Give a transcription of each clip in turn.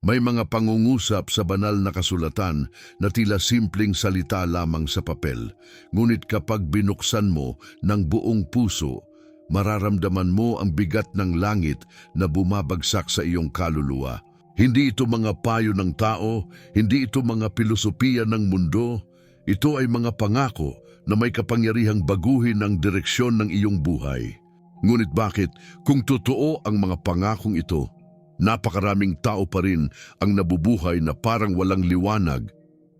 May mga pangungusap sa banal na kasulatan na tila simpleng salita lamang sa papel. Ngunit kapag binuksan mo ng buong puso, mararamdaman mo ang bigat ng langit na bumabagsak sa iyong kaluluwa. Hindi ito mga payo ng tao, hindi ito mga pilosopiya ng mundo. Ito ay mga pangako na may kapangyarihang baguhin ang direksyon ng iyong buhay. Ngunit bakit, kung totoo ang mga pangakong ito, napakaraming tao pa rin ang nabubuhay na parang walang liwanag,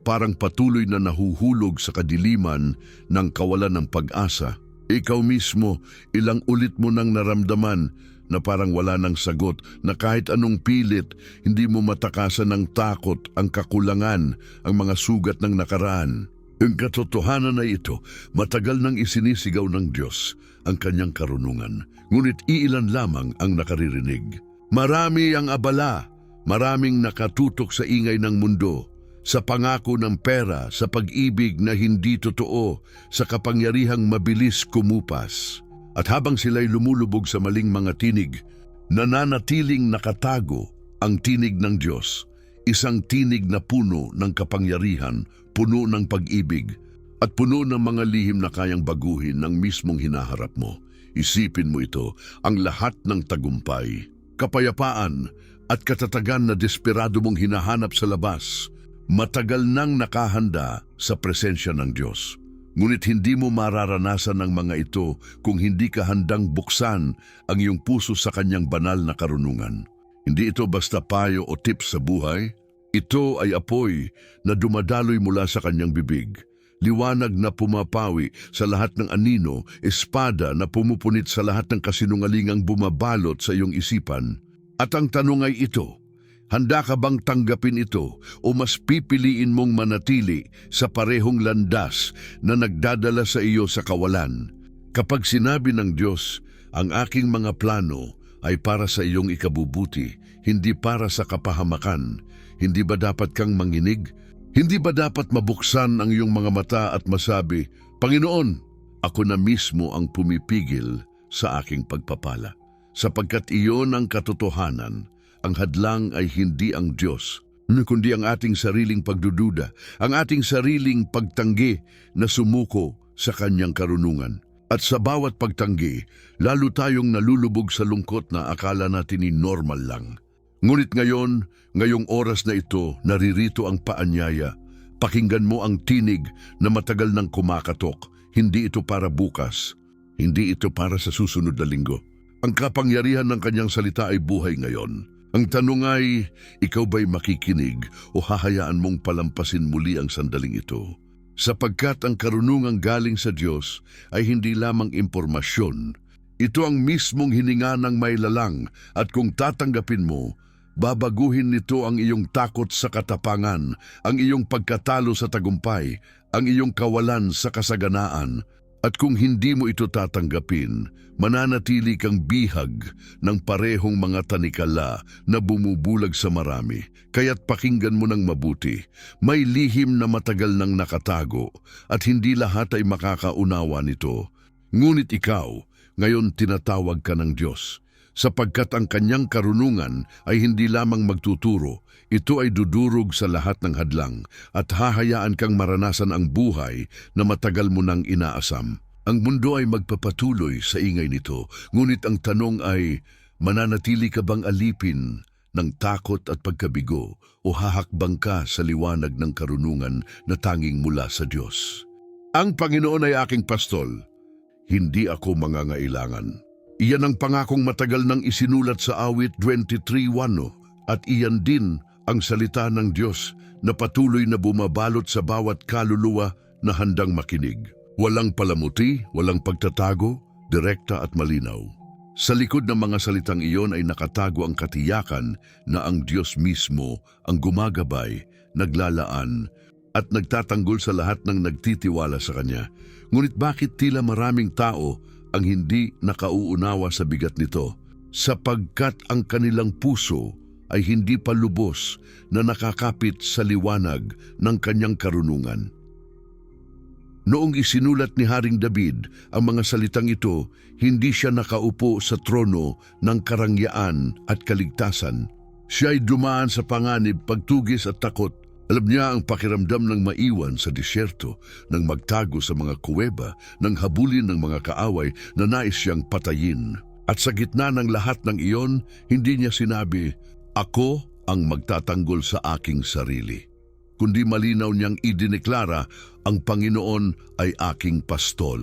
parang patuloy na nahuhulog sa kadiliman ng kawalan ng pag-asa. Ikaw mismo, ilang ulit mo nang naramdaman na parang wala ng sagot, na kahit anong pilit, hindi mo matakasan ng takot, ang kakulangan, ang mga sugat ng nakaraan. Ang katotohanan na ito, matagal nang isinisigaw ng Diyos ang kanyang karunungan, ngunit iilan lamang ang nakaririnig. Marami ang abala, maraming nakatutok sa ingay ng mundo, sa pangako ng pera, sa pag-ibig na hindi totoo, sa kapangyarihang mabilis kumupas. At habang sila'y lumulubog sa maling mga tinig, nananatiling nakatago ang tinig ng Diyos, isang tinig na puno ng kapangyarihan, puno ng pag-ibig, at puno ng mga lihim na kayang baguhin ng mismong hinaharap mo. Isipin mo ito, ang lahat ng tagumpay, kapayapaan at katatagan na desperado mong hinahanap sa labas, matagal nang nakahanda sa presensya ng Diyos. Ngunit hindi mo mararanasan ang mga ito kung hindi ka handang buksan ang iyong puso sa kanyang banal na karunungan. Hindi ito basta payo o tips sa buhay. Ito ay apoy na dumadaloy mula sa kanyang bibig. Liwanag na pumapawi sa lahat ng anino, espada na pumupunit sa lahat ng kasinungalingang bumabalot sa iyong isipan. At ang tanong ay ito, handa ka bang tanggapin ito o mas pipiliin mong manatili sa parehong landas na nagdadala sa iyo sa kawalan? Kapag sinabi ng Diyos, ang aking mga plano ay para sa iyong ikabubuti, hindi para sa kapahamakan, hindi ba dapat kang manginig? Hindi ba dapat mabuksan ang iyong mga mata at masabi, Panginoon, ako na mismo ang pumipigil sa aking pagpapala. Sapagkat iyon ang katotohanan, ang hadlang ay hindi ang Diyos, kundi ang ating sariling pagdududa, ang ating sariling pagtanggi na sumuko sa kanyang karunungan. At sa bawat pagtanggi, lalo tayong nalulubog sa lungkot na akala natin ni normal lang. Ngunit ngayong oras na ito, naririto ang paanyaya. Pakinggan mo ang tinig na matagal nang kumakatok. Hindi ito para bukas. Hindi ito para sa susunod na linggo. Ang kapangyarihan ng kanyang salita ay buhay ngayon. Ang tanong ay, ikaw ba'y makikinig o hahayaan mong palampasin muli ang sandaling ito? Sapagkat ang karunungang galing sa Diyos ay hindi lamang impormasyon. Ito ang mismong hininga ng mailalang at kung tatanggapin mo, babaguhin nito ang iyong takot sa katapangan, ang iyong pagkatalo sa tagumpay, ang iyong kawalan sa kasaganaan. At kung hindi mo ito tatanggapin, mananatili kang bihag ng parehong mga tanikala na bumubulag sa marami. Kaya't pakinggan mo ng mabuti. May lihim na matagal nang nakatago at hindi lahat ay makakaunawa nito. Ngunit ikaw, ngayon tinatawag ka ng Diyos. Sapagkat ang kanyang karunungan ay hindi lamang magtuturo, ito ay dudurog sa lahat ng hadlang at hahayaan kang maranasan ang buhay na matagal mo nang inaasam. Ang mundo ay magpapatuloy sa ingay nito, ngunit ang tanong ay, mananatili ka bang alipin ng takot at pagkabigo o hahakbang ka sa liwanag ng karunungan na tanging mula sa Diyos? Ang Panginoon ay aking pastol, hindi ako mangangailangan. Iyan ang pangakong matagal nang isinulat sa awit 23:1 at iyan din ang salita ng Diyos na patuloy na bumabalot sa bawat kaluluwa na handang makinig. Walang palamuti, walang pagtatago, direkta at malinaw. Sa likod ng mga salitang iyon ay nakatago ang katiyakan na ang Diyos mismo ang gumagabay, naglalaan at nagtatanggol sa lahat ng nagtitiwala sa Kanya. Ngunit bakit tila maraming tao ang hindi nakauunawa sa bigat nito? Sapagkat ang kanilang puso ay hindi pa lubos na nakakapit sa liwanag ng kanyang karunungan. Noong isinulat ni Haring David ang mga salitang ito, hindi siya nakaupo sa trono ng karangyaan at kaligtasan. Siya ay dumaan sa panganib, pagtugis at takot. Alam niya ang pakiramdam ng maiwan sa disyerto, ng magtago sa mga kuweba, ng habulin ng mga kaaway na nais siyang patayin. At sa gitna ng lahat ng iyon, hindi niya sinabi, "Ako ang magtatanggol sa aking sarili." Kundi malinaw niyang idineklara, ang Panginoon ay aking pastol.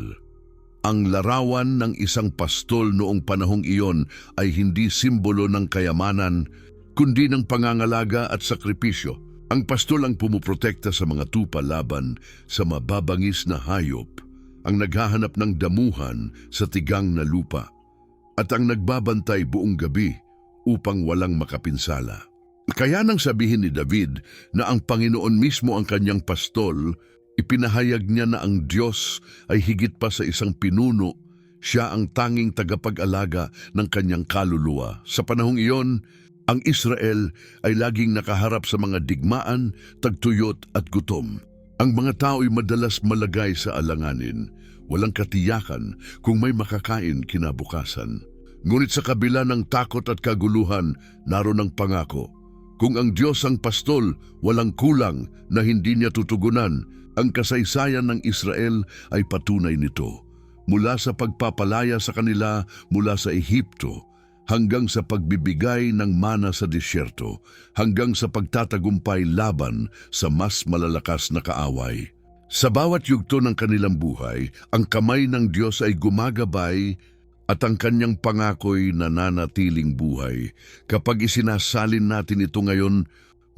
Ang larawan ng isang pastol noong panahong iyon ay hindi simbolo ng kayamanan, kundi ng pangangalaga at sakripisyo. Ang pastol ang pumuprotekta sa mga tupa laban sa mababangis na hayop, ang naghahanap ng damuhan sa tigang na lupa, at ang nagbabantay buong gabi upang walang makapinsala. Kaya nang sabihin ni David na ang Panginoon mismo ang kanyang pastol, ipinahayag niya na ang Diyos ay higit pa sa isang pinuno, siya ang tanging tagapag-alaga ng kanyang kaluluwa. Sa panahong iyon, ang Israel ay laging nakaharap sa mga digmaan, tagtuyot at gutom. Ang mga tao ay madalas malagay sa alanganin, walang katiyakan kung may makakain kinabukasan. Ngunit sa kabila ng takot at kaguluhan, naroon ang pangako. Kung ang Diyos ang pastol, walang kulang na hindi niya tutugunan. Ang kasaysayan ng Israel ay patunay nito. Mula sa pagpapalaya sa kanila mula sa Ehipto, hanggang sa pagbibigay ng mana sa disyerto, hanggang sa pagtatagumpay laban sa mas malalakas na kaaway. Sa bawat yugto ng kanilang buhay, ang kamay ng Diyos ay gumagabay at ang kanyang pangako'y nananatiling buhay. Kapag isinasalin natin ito ngayon,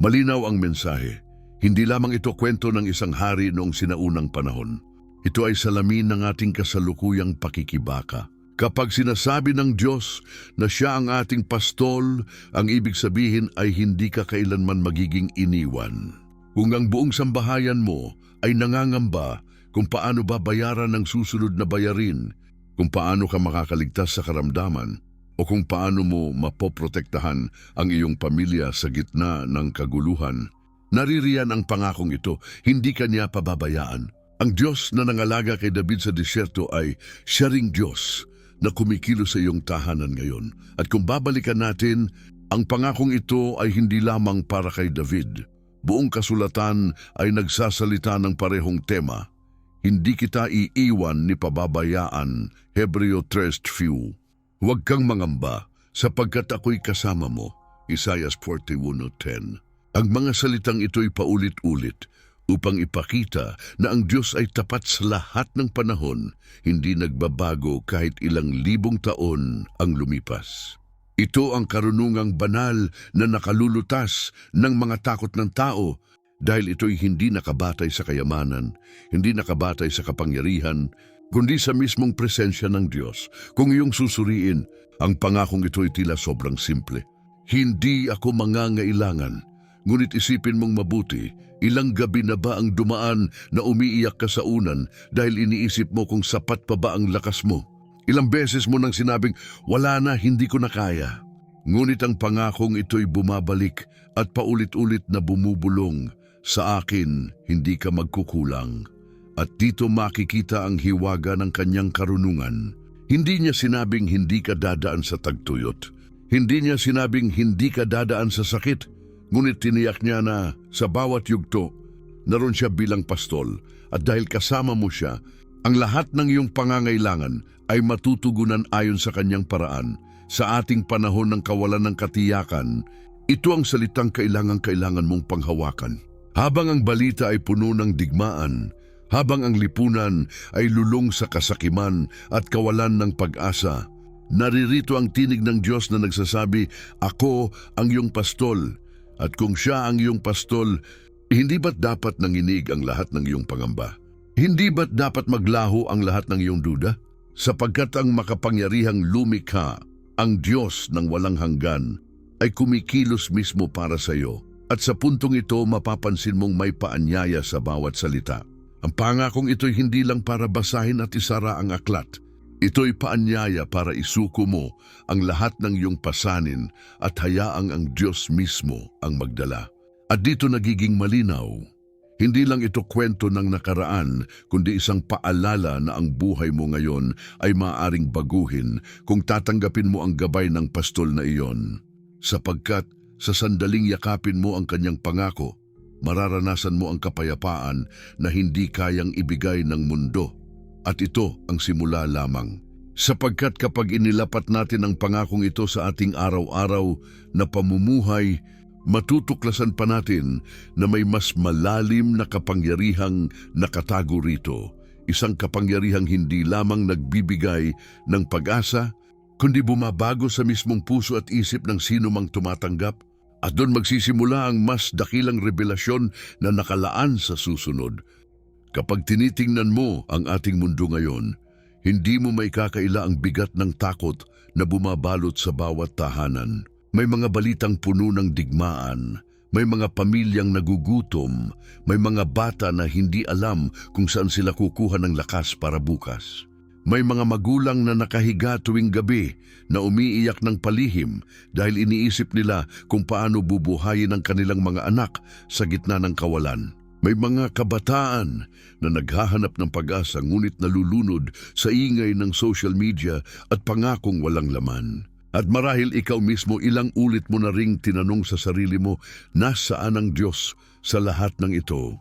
malinaw ang mensahe. Hindi lamang ito kwento ng isang hari noong sinaunang panahon. Ito ay salamin ng ating kasalukuyang pakikibaka. Kapag sinasabi ng Diyos na siya ang ating pastol, ang ibig sabihin ay hindi ka kailanman magiging iniwan. Kung ang buong sambahayan mo ay nangangamba kung paano babayaran ng susunod na bayarin, kung paano ka makakaligtas sa karamdaman, o kung paano mo mapoprotektahan ang iyong pamilya sa gitna ng kaguluhan, naririyan ang pangakong ito, hindi ka niya pababayaan. Ang Diyos na nangalaga kay David sa disyerto ay siya ring Diyos na kumikilos sa iyong tahanan ngayon. At kung babalikan natin, ang pangakong ito ay hindi lamang para kay David. Buong kasulatan ay nagsasalita ng parehong tema. Hindi kita iiwan ni pababayaan, Hebreo 3:few. Huwag kang mangamba, sapagkat ako'y kasama mo, Isaiah 41:10. Ang mga salitang ito'y paulit-ulit, upang ipakita na ang Diyos ay tapat sa lahat ng panahon, hindi nagbabago kahit ilang libong taon ang lumipas. Ito ang karunungang banal na nakalulutas ng mga takot ng tao dahil ito'y hindi nakabatay sa kayamanan, hindi nakabatay sa kapangyarihan, kundi sa mismong presensya ng Diyos. Kung iyong susuriin, ang pangakong ito'y tila sobrang simple. Hindi ako mangangailangan, ngunit isipin mong mabuti, ilang gabi na ba ang dumaan na umiiyak ka sa unan dahil iniisip mo kung sapat pa ba ang lakas mo? Ilang beses mo nang sinabing, wala na, hindi ko na kaya. Ngunit ang pangakong ito'y bumabalik at paulit-ulit na bumubulong, sa akin, hindi ka magkukulang. At dito makikita ang hiwaga ng kanyang karunungan. Hindi niya sinabing hindi ka dadaan sa tagtuyot. Hindi niya sinabing hindi ka dadaan sa sakit. Ngunit tiniyak niya na sa bawat yugto, naroon siya bilang pastol at dahil kasama mo siya, ang lahat ng iyong pangangailangan ay matutugunan ayon sa kanyang paraan. Sa ating panahon ng kawalan ng katiyakan, ito ang salitang kailangan mong panghawakan. Habang ang balita ay puno ng digmaan, habang ang lipunan ay lulong sa kasakiman at kawalan ng pag-asa, naririto ang tinig ng Diyos na nagsasabi, ako ang iyong pastol. At kung siya ang iyong pastol, hindi ba't dapat nanginig ang lahat ng iyong pangamba? Hindi ba't dapat maglaho ang lahat ng iyong duda? Sapagkat ang makapangyarihang lumikha, ang Diyos ng walang hanggan, ay kumikilos mismo para sa iyo. At sa puntong ito, mapapansin mong may paanyaya sa bawat salita. Ang pangakong ito'y hindi lang para basahin at isara ang aklat. Ito'y paanyaya para isuko mo ang lahat ng iyong pasanin at hayaang ang Diyos mismo ang magdala. At dito nagiging malinaw, hindi lang ito kwento ng nakaraan, kundi isang paalala na ang buhay mo ngayon ay maaaring baguhin kung tatanggapin mo ang gabay ng pastol na iyon. Sapagkat Sa sandaling yakapin mo ang kanyang pangako, mararanasan mo ang kapayapaan na hindi kayang ibigay ng mundo. At ito ang simula lamang. Sapagkat kapag inilapat natin ang pangakong ito sa ating araw-araw na pamumuhay, matutuklasan pa natin na may mas malalim na kapangyarihang nakatago rito. Isang kapangyarihang hindi lamang nagbibigay ng pag-asa, kundi bumabago sa mismong puso at isip ng sino mang tumatanggap. At doon magsisimula ang mas dakilang revelasyon na nakalaan sa susunod. Kapag tinitingnan mo ang ating mundo ngayon, hindi mo may kakaila ang bigat ng takot na bumabalot sa bawat tahanan. May mga balitang puno ng digmaan, may mga pamilyang nagugutom, may mga bata na hindi alam kung saan sila kukuha ng lakas para bukas. May mga magulang na nakahiga tuwing gabi na umiiyak ng palihim dahil iniisip nila kung paano bubuhayin ang kanilang mga anak sa gitna ng kawalan. May mga kabataan na naghahanap ng pag-asa ngunit nalulunod sa ingay ng social media at pangakong walang laman. At marahil ikaw mismo ilang ulit mo na ring tinanong sa sarili mo, nasaan ang Diyos sa lahat ng ito?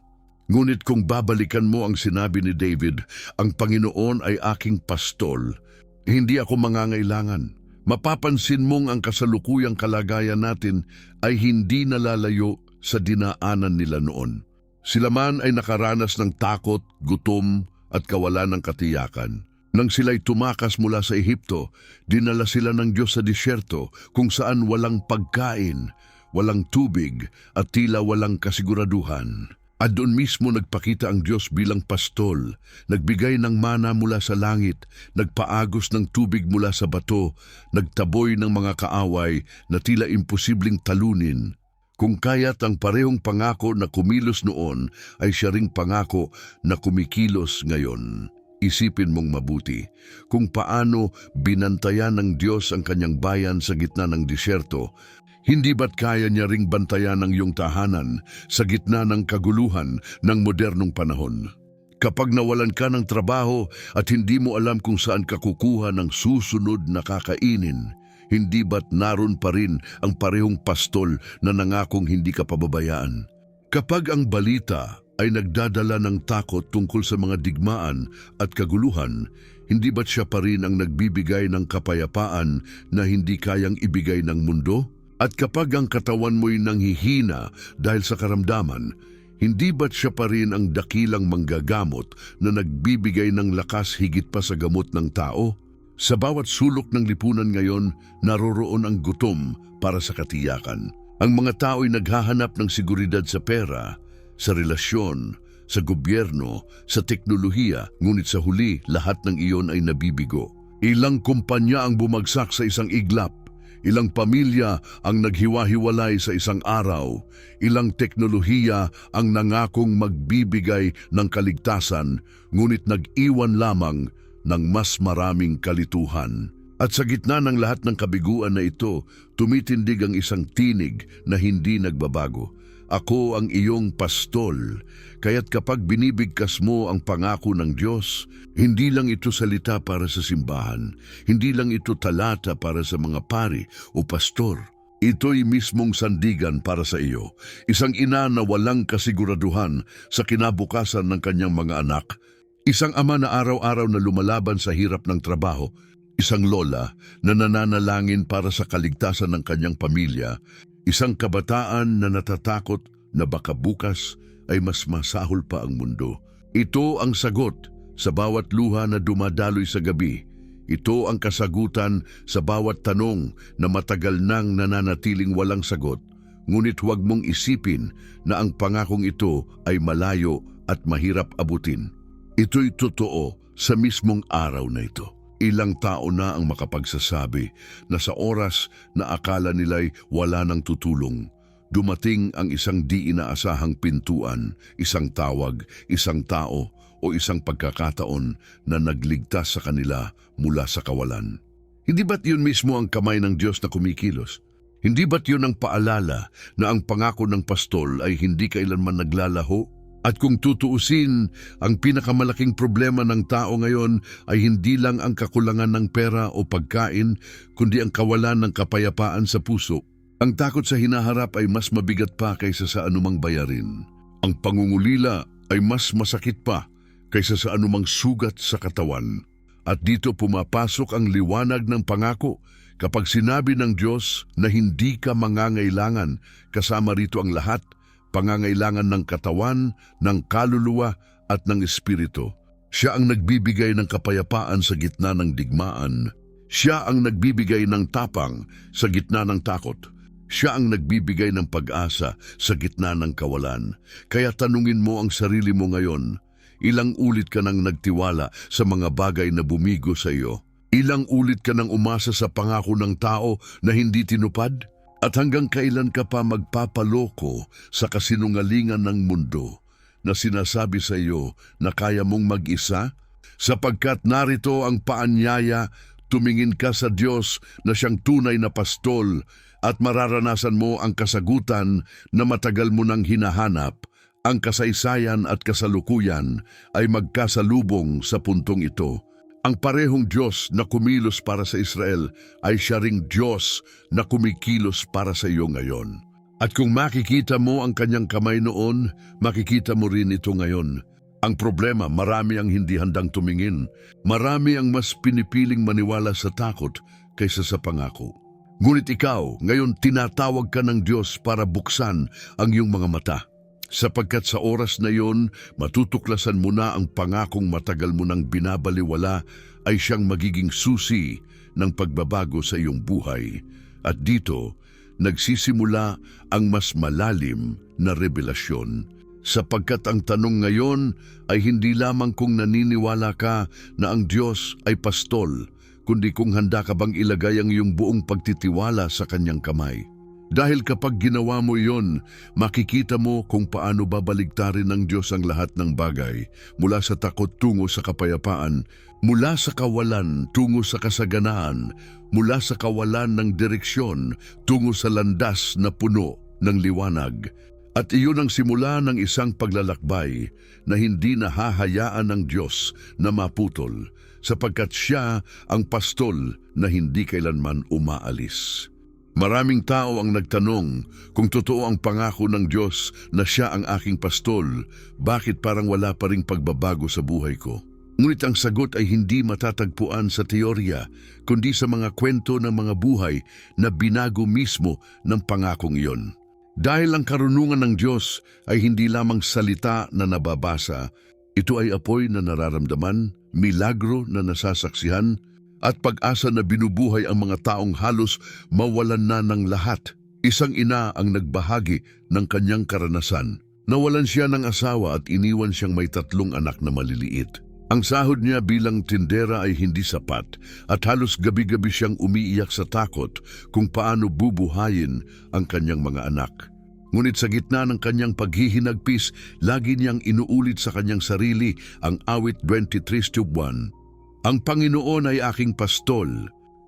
Ngunit kung babalikan mo ang sinabi ni David, ang Panginoon ay aking pastol, hindi ako mangangailangan. Mapapansin mong ang kasalukuyang kalagayan natin ay hindi nalalayo sa dinaanan nila noon. Sila man ay nakaranas ng takot, gutom at kawalan ng katiyakan. Nang sila'y tumakas mula sa Ehipto, dinala sila ng Diyos sa disyerto kung saan walang pagkain, walang tubig at tila walang kasiguraduhan. At doon mismo nagpakita ang Diyos bilang pastol, nagbigay ng mana mula sa langit, nagpaagos ng tubig mula sa bato, nagtaboy ng mga kaaway na tila imposibleng talunin. Kung kaya't ang parehong pangako na kumilos noon ay siya ring pangako na kumikilos ngayon. Isipin mong mabuti kung paano binantayan ng Diyos ang kanyang bayan sa gitna ng disyerto. Hindi ba't kaya niya ring bantayan ang iyong tahanan sa gitna ng kaguluhan ng modernong panahon? Kapag nawalan ka ng trabaho at hindi mo alam kung saan ka kukuha ng susunod na kakainin, hindi ba't naroon pa rin ang parehong pastol na nangakong hindi ka pababayaan? Kapag ang balita ay nagdadala ng takot tungkol sa mga digmaan at kaguluhan, hindi ba't siya pa rin ang nagbibigay ng kapayapaan na hindi kayang ibigay ng mundo? At kapag ang katawan mo'y nanghihina dahil sa karamdaman, hindi ba't siya pa rin ang dakilang manggagamot na nagbibigay ng lakas higit pa sa gamot ng tao? Sa bawat sulok ng lipunan ngayon, naroroon ang gutom para sa katiyakan. Ang mga tao'y naghahanap ng seguridad sa pera, sa relasyon, sa gobyerno, sa teknolohiya, ngunit sa huli, lahat ng iyon ay nabibigo. Ilang kumpanya ang bumagsak sa isang iglap. Ilang pamilya ang naghiwa-hiwalay sa isang araw. Ilang teknolohiya ang nangakong magbibigay ng kaligtasan, ngunit nag-iwan lamang ng mas maraming kalituhan. At sa gitna ng lahat ng kabiguan na ito, tumitindig ang isang tinig na hindi nagbabago. Ako ang iyong pastol, kaya't kapag binibigkas mo ang pangako ng Diyos, hindi lang ito salita para sa simbahan, hindi lang ito talata para sa mga pari o pastor. Ito'y mismong sandigan para sa iyo, isang ina na walang kasiguraduhan sa kinabukasan ng kanyang mga anak, isang ama na araw-araw na lumalaban sa hirap ng trabaho, isang lola na nananalangin para sa kaligtasan ng kanyang pamilya, isang kabataan na natatakot na baka bukas ay mas masahol pa ang mundo. Ito ang sagot sa bawat luha na dumadaloy sa gabi. Ito ang kasagutan sa bawat tanong na matagal nang nananatiling walang sagot. Ngunit huwag mong isipin na ang pangakong ito ay malayo at mahirap abutin. Ito'y totoo sa mismong araw na ito. Ilang tao na ang makapagsasabi na sa oras na akala nila'y wala nang tutulong, dumating ang isang di inaasahang pintuan, isang tawag, isang tao o isang pagkakataon na nagligtas sa kanila mula sa kawalan. Hindi ba't yun mismo ang kamay ng Diyos na kumikilos? Hindi ba't yun ang paalala na ang pangako ng pastol ay hindi kailanman naglalaho? At kung tutuusin, ang pinakamalaking problema ng tao ngayon ay hindi lang ang kakulangan ng pera o pagkain, kundi ang kawalan ng kapayapaan sa puso. Ang takot sa hinaharap ay mas mabigat pa kaysa sa anumang bayarin. Ang pangungulila ay mas masakit pa kaysa sa anumang sugat sa katawan. At dito pumapasok ang liwanag ng pangako kapag sinabi ng Diyos na hindi ka mangangailangan, kasama rito ang lahat, pangangailangan ng katawan, ng kaluluwa at ng espiritu. Siya ang nagbibigay ng kapayapaan sa gitna ng digmaan. Siya ang nagbibigay ng tapang sa gitna ng takot. Siya ang nagbibigay ng pag-asa sa gitna ng kawalan. Kaya tanungin mo ang sarili mo ngayon, ilang ulit ka nang nagtiwala sa mga bagay na bumigo sa iyo? Ilang ulit ka nang umasa sa pangako ng tao na hindi tinupad? At hanggang kailan ka pa magpapaloko sa kasinungalingan ng mundo na sinasabi sa iyo na kaya mong mag-isa? Sapagkat narito ang paanyaya, tumingin ka sa Diyos na siyang tunay na pastol at mararanasan mo ang kasagutan na matagal mo nang hinahanap. Ang kasaysayan at kasalukuyan ay magkasalubong sa puntong ito. Ang parehong Diyos na kumilos para sa Israel ay siya ring Diyos na kumikilos para sa iyo ngayon. At kung makikita mo ang kanyang kamay noon, makikita mo rin ito ngayon. Ang problema, marami ang hindi handang tumingin. Marami ang mas pinipiling maniwala sa takot kaysa sa pangako. Ngunit ikaw, ngayon tinatawag ka ng Diyos para buksan ang iyong mga mata. Sapagkat sa oras na iyon, matutuklasan mo na ang pangakong matagal mo nang binabaliwala ay siyang magiging susi ng pagbabago sa iyong buhay. At dito, nagsisimula ang mas malalim na revelasyon. Sapagkat ang tanong ngayon ay hindi lamang kung naniniwala ka na ang Diyos ay pastol, kundi kung handa ka bang ilagay ang iyong buong pagtitiwala sa kanyang kamay. Dahil kapag ginawa mo iyon, makikita mo kung paano babaligtarin ng Diyos ang lahat ng bagay, mula sa takot tungo sa kapayapaan, mula sa kawalan tungo sa kasaganaan, mula sa kawalan ng direksyon tungo sa landas na puno ng liwanag. At iyon ang simula ng isang paglalakbay na hindi nahahayaan ng Diyos na maputol, sapagkat siya ang pastol na hindi kailanman umaalis. Maraming tao ang nagtanong kung totoo ang pangako ng Diyos na siya ang aking pastol, bakit parang wala pa ring pagbabago sa buhay ko? Ngunit ang sagot ay hindi matatagpuan sa teorya, kundi sa mga kwento ng mga buhay na binago mismo ng pangakong iyon. Dahil ang karunungan ng Diyos ay hindi lamang salita na nababasa, ito ay apoy na nararamdaman, milagro na nasasaksihan, at pag-asa na binubuhay ang mga taong halos mawalan na ng lahat. Isang ina ang nagbahagi ng kanyang karanasan. Nawalan siya ng asawa at iniwan siyang may 3 anak na maliliit. Ang sahod niya bilang tindera ay hindi sapat at halos gabi-gabi siyang umiiyak sa takot kung paano bubuhayin ang kanyang mga anak. Ngunit sa gitna ng kanyang paghihinagpis, lagi niyang inuulit sa kanyang sarili ang awit 23:1. Ang Panginoon ay aking pastol,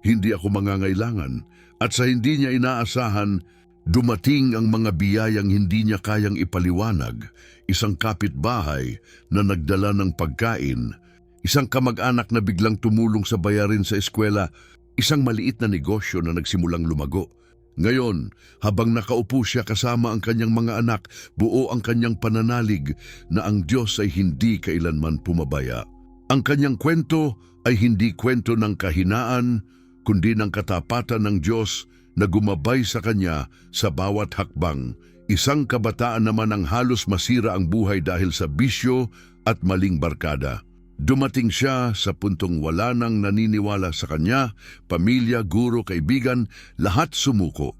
hindi ako mangangailangan, at sa hindi niya inaasahan, dumating ang mga biyayang hindi niya kayang ipaliwanag, isang kapitbahay na nagdala ng pagkain, isang kamag-anak na biglang tumulong sa bayarin sa eskwela, isang maliit na negosyo na nagsimulang lumago. Ngayon, habang nakaupo siya kasama ang kanyang mga anak, buo ang kanyang pananalig na ang Diyos ay hindi kailanman pumabaya. Ang kanyang kwento ay hindi kwento ng kahinaan, kundi ng katapatan ng Diyos na gumabay sa kanya sa bawat hakbang. Isang kabataan naman ang halos masira ang buhay dahil sa bisyo at maling barkada. Dumating siya sa puntong wala nang naniniwala sa kanya, pamilya, guro, kaibigan, lahat sumuko.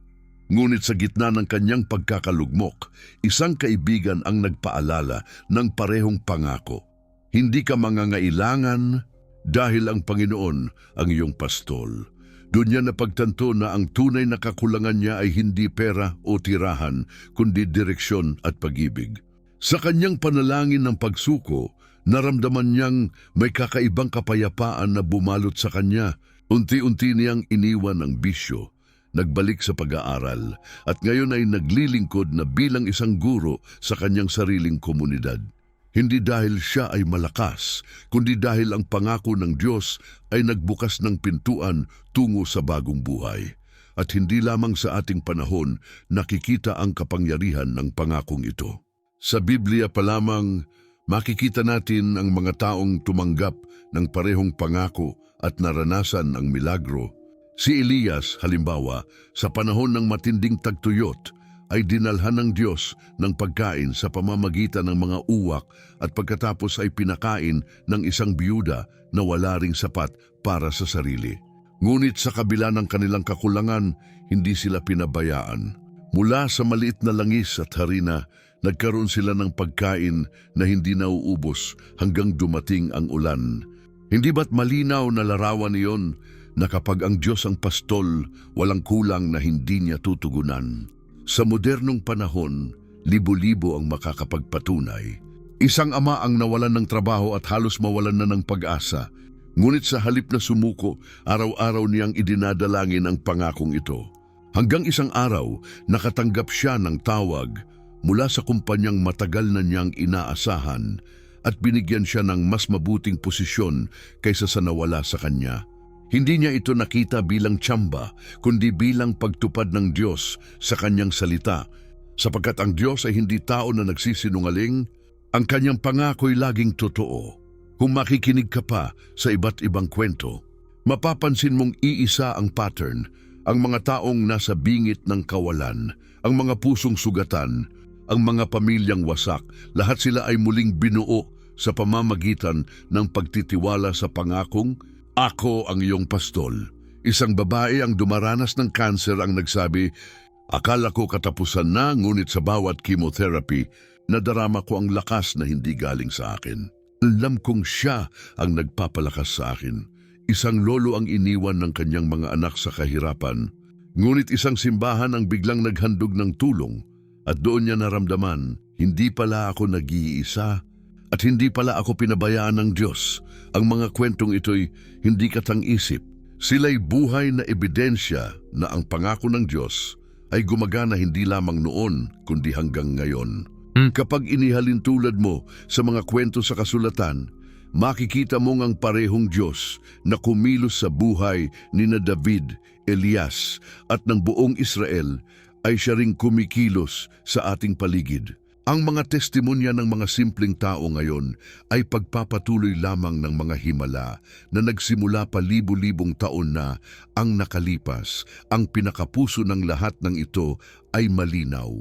Ngunit sa gitna ng kanyang pagkakalugmok, isang kaibigan ang nagpaalala ng parehong pangako. Hindi ka mangangailangan dahil ang Panginoon ang iyong pastol. Doon niya napagtanto na ang tunay na kakulangan niya ay hindi pera o tirahan, kundi direksyon at pag-ibig. Sa kanyang panalangin ng pagsuko, naramdaman niyang may kakaibang kapayapaan na bumalot sa kanya. Unti-unti niyang iniwan ang bisyo, nagbalik sa pag-aaral, at ngayon ay naglilingkod na bilang isang guro sa kanyang sariling komunidad. Hindi dahil siya ay malakas, kundi dahil ang pangako ng Diyos ay nagbukas ng pintuan tungo sa bagong buhay. At hindi lamang sa ating panahon nakikita ang kapangyarihan ng pangakong ito. Sa Biblia pa lamang, makikita natin ang mga taong tumanggap ng parehong pangako at naranasan ang milagro. Si Elias, halimbawa, sa panahon ng matinding tagtuyot, ay dinalhan ng Diyos ng pagkain sa pamamagitan ng mga uwak at pagkatapos ay pinakain ng isang biyuda na wala ring sapat para sa sarili. Ngunit sa kabila ng kanilang kakulangan, hindi sila pinabayaan. Mula sa maliit na langis at harina, nagkaroon sila ng pagkain na hindi nauubos hanggang dumating ang ulan. Hindi ba't malinaw na larawan iyon na kapag ang Diyos ang pastol, walang kulang na hindi niya tutugunan? Sa modernong panahon, libo-libo ang makakapagpatunay. Isang ama ang nawalan ng trabaho at halos mawalan na ng pag-asa. Ngunit sa halip na sumuko, araw-araw niyang idinadalangin ang pangakong ito. Hanggang isang araw, nakatanggap siya ng tawag mula sa kumpanyang matagal na niyang inaasahan at binigyan siya ng mas mabuting posisyon kaysa sa nawala sa kanya. Hindi niya ito nakita bilang tsamba, kundi bilang pagtupad ng Diyos sa kanyang salita. Sapagkat ang Diyos ay hindi tao na nagsisinungaling, ang kanyang pangako'y laging totoo. Kung makikinig ka pa sa iba't ibang kwento, mapapansin mong iisa ang pattern, ang mga taong nasa bingit ng kawalan, ang mga pusong sugatan, ang mga pamilyang wasak, lahat sila ay muling binuo sa pamamagitan ng pagtitiwala sa pangakong, "Ako ang iyong pastol." Isang babae ang dumaranas ng kanser ang nagsabi, "Akala ko katapusan na, ngunit sa bawat chemotherapy, nadarama ko ang lakas na hindi galing sa akin. Alam kong siya ang nagpapalakas sa akin." Isang lolo ang iniwan ng kanyang mga anak sa kahirapan, ngunit isang simbahan ang biglang naghandog ng tulong at doon niya naramdaman, hindi pala ako nag-iisa at hindi pala ako pinabayaan ng Diyos. Ang mga kwentong ito'y hindi katang-isip. Sila'y buhay na ebidensya na ang pangako ng Diyos ay gumagana hindi lamang noon kundi hanggang ngayon. Kapag inihalin tulad mo sa mga kwento sa kasulatan, makikita mong ang parehong Diyos na kumilos sa buhay ni na David, Elias at ng buong Israel ay siya ring kumikilos sa ating paligid. Ang mga testimonya ng mga simpleng tao ngayon ay pagpapatuloy lamang ng mga himala na nagsimula pa libu-libong taon na ang nakalipas. Ang pinakapuso ng lahat ng ito ay malinaw.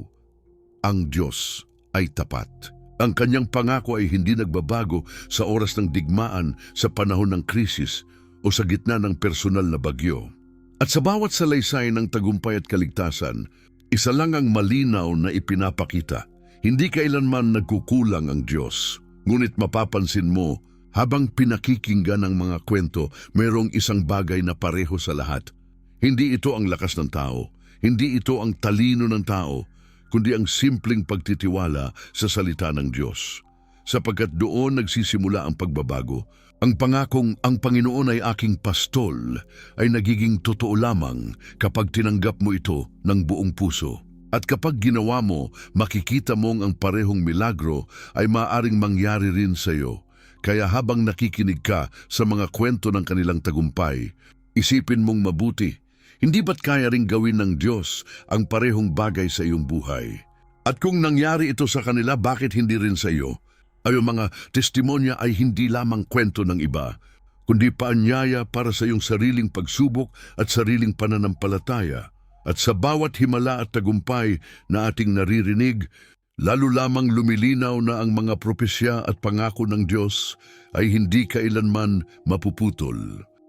Ang Diyos ay tapat. Ang kanyang pangako ay hindi nagbabago sa oras ng digmaan, sa panahon ng krisis o sa gitna ng personal na bagyo. At sa bawat salaysay ng tagumpay at kaligtasan, isa lang ang malinaw na ipinapakita. Hindi kailanman nagkukulang ang Diyos. Ngunit mapapansin mo, habang pinakikinggan ang mga kwento, mayroong isang bagay na pareho sa lahat. Hindi ito ang lakas ng tao, hindi ito ang talino ng tao, kundi ang simpleng pagtitiwala sa salita ng Diyos. Sapagkat doon nagsisimula ang pagbabago. Ang pangakong ang Panginoon ay aking pastol ay nagiging totoo lamang kapag tinanggap mo ito ng buong puso. At kapag ginawa mo, makikita mong ang parehong milagro ay maaaring mangyari rin sa iyo. Kaya habang nakikinig ka sa mga kwento ng kanilang tagumpay, isipin mong mabuti, hindi ba't kaya ring gawin ng Diyos ang parehong bagay sa iyong buhay? At kung nangyari ito sa kanila, bakit hindi rin sa iyo? Ay mga testimonya ay hindi lamang kwento ng iba, kundi paanyaya para sa iyong sariling pagsubok at sariling pananampalataya. At sa bawat himala at tagumpay na ating naririnig, lalo lamang lumilinaw na ang mga propesya at pangako ng Diyos ay hindi kailanman mapuputol.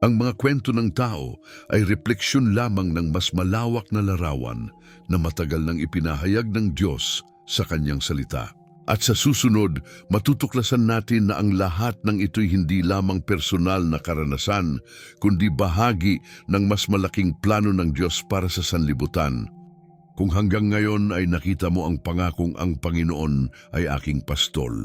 Ang mga kwento ng tao ay refleksyon lamang ng mas malawak na larawan na matagal nang ipinahayag ng Diyos sa kanyang salita. At sa susunod, matutuklasan natin na ang lahat ng ito'y hindi lamang personal na karanasan, kundi bahagi ng mas malaking plano ng Diyos para sa sanlibutan. Kung hanggang ngayon ay nakita mo ang pangakong ang Panginoon ay aking pastol,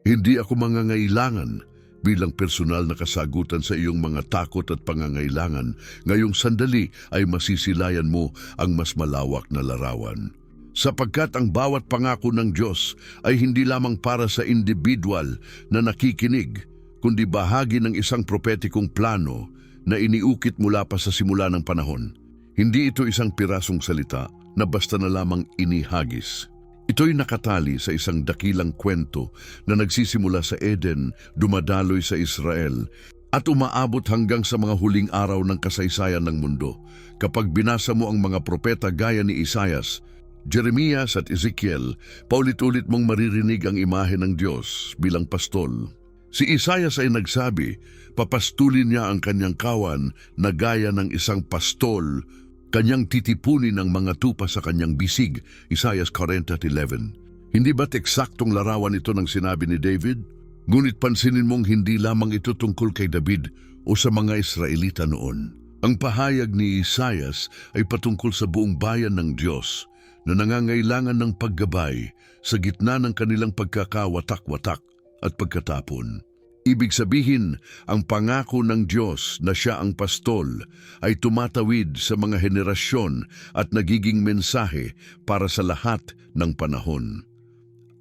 hindi ako mangangailangan bilang personal na kasagutan sa iyong mga takot at pangangailangan, ngayong sandali ay masisilayan mo ang mas malawak na larawan. Sapagkat ang bawat pangako ng Diyos ay hindi lamang para sa individual na nakikinig, kundi bahagi ng isang propetikong plano na iniukit mula pa sa simula ng panahon. Hindi ito isang pirasong salita na basta na lamang inihagis. Ito'y nakatali sa isang dakilang kwento na nagsisimula sa Eden, dumadaloy sa Israel, at umaabot hanggang sa mga huling araw ng kasaysayan ng mundo. Kapag binasa mo ang mga propeta gaya ni Isaias, Jeremias at Ezekiel, paulit-ulit mong maririnig ang imahe ng Diyos bilang pastol. Si Isaias ay nagsabi, papastulin niya ang kanyang kawan na gaya ng isang pastol, kanyang titipunin ng mga tupa sa kanyang bisig, Isaiah 40:11. Hindi ba't eksaktong larawan ito ng sinabi ni David? Ngunit pansinin mong hindi lamang ito tungkol kay David o sa mga Israelita noon. Ang pahayag ni Isaias ay patungkol sa buong bayan ng Diyos na nangangailangan ng paggabay sa gitna ng kanilang pagkakawatak-watak at pagkatapon. Ibig sabihin, ang pangako ng Diyos na siya ang pastol ay tumatawid sa mga henerasyon at nagiging mensahe para sa lahat ng panahon.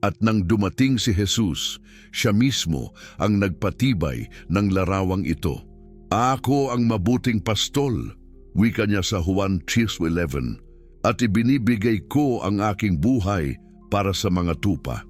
At nang dumating si Jesus, siya mismo ang nagpatibay ng larawang ito. Ako ang mabuting pastol, wika niya sa Juan 3:11, at ibinibigay ko ang aking buhay para sa mga tupa.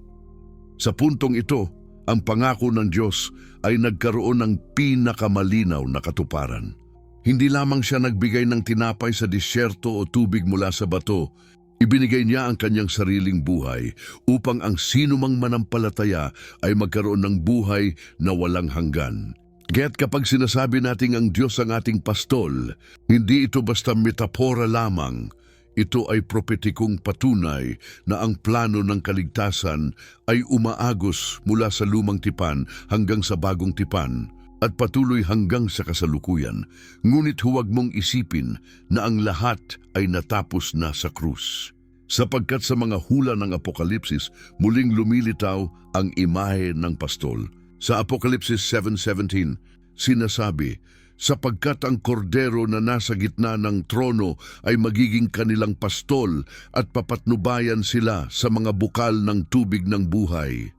Sa puntong ito, ang pangako ng Diyos ay nagkaroon ng pinakamalinaw na katuparan. Hindi lamang siya nagbigay ng tinapay sa disyerto o tubig mula sa bato, ibinigay niya ang kanyang sariling buhay upang ang sinumang manampalataya ay magkaroon ng buhay na walang hanggan. Kaya't kapag sinasabi nating ang Diyos ang ating pastol, hindi ito basta metapora lamang. Ito ay propetikong patunay na ang plano ng kaligtasan ay umaagos mula sa lumang tipan hanggang sa bagong tipan at patuloy hanggang sa kasalukuyan. Ngunit huwag mong isipin na ang lahat ay natapos na sa krus. Sapagkat sa mga hula ng Apokalipsis, muling lumilitaw ang imahe ng pastol. Sa Apokalipsis 7:17, sinasabi, sapagkat ang kordero na nasa gitna ng trono ay magiging kanilang pastol at papatnubayan sila sa mga bukal ng tubig ng buhay.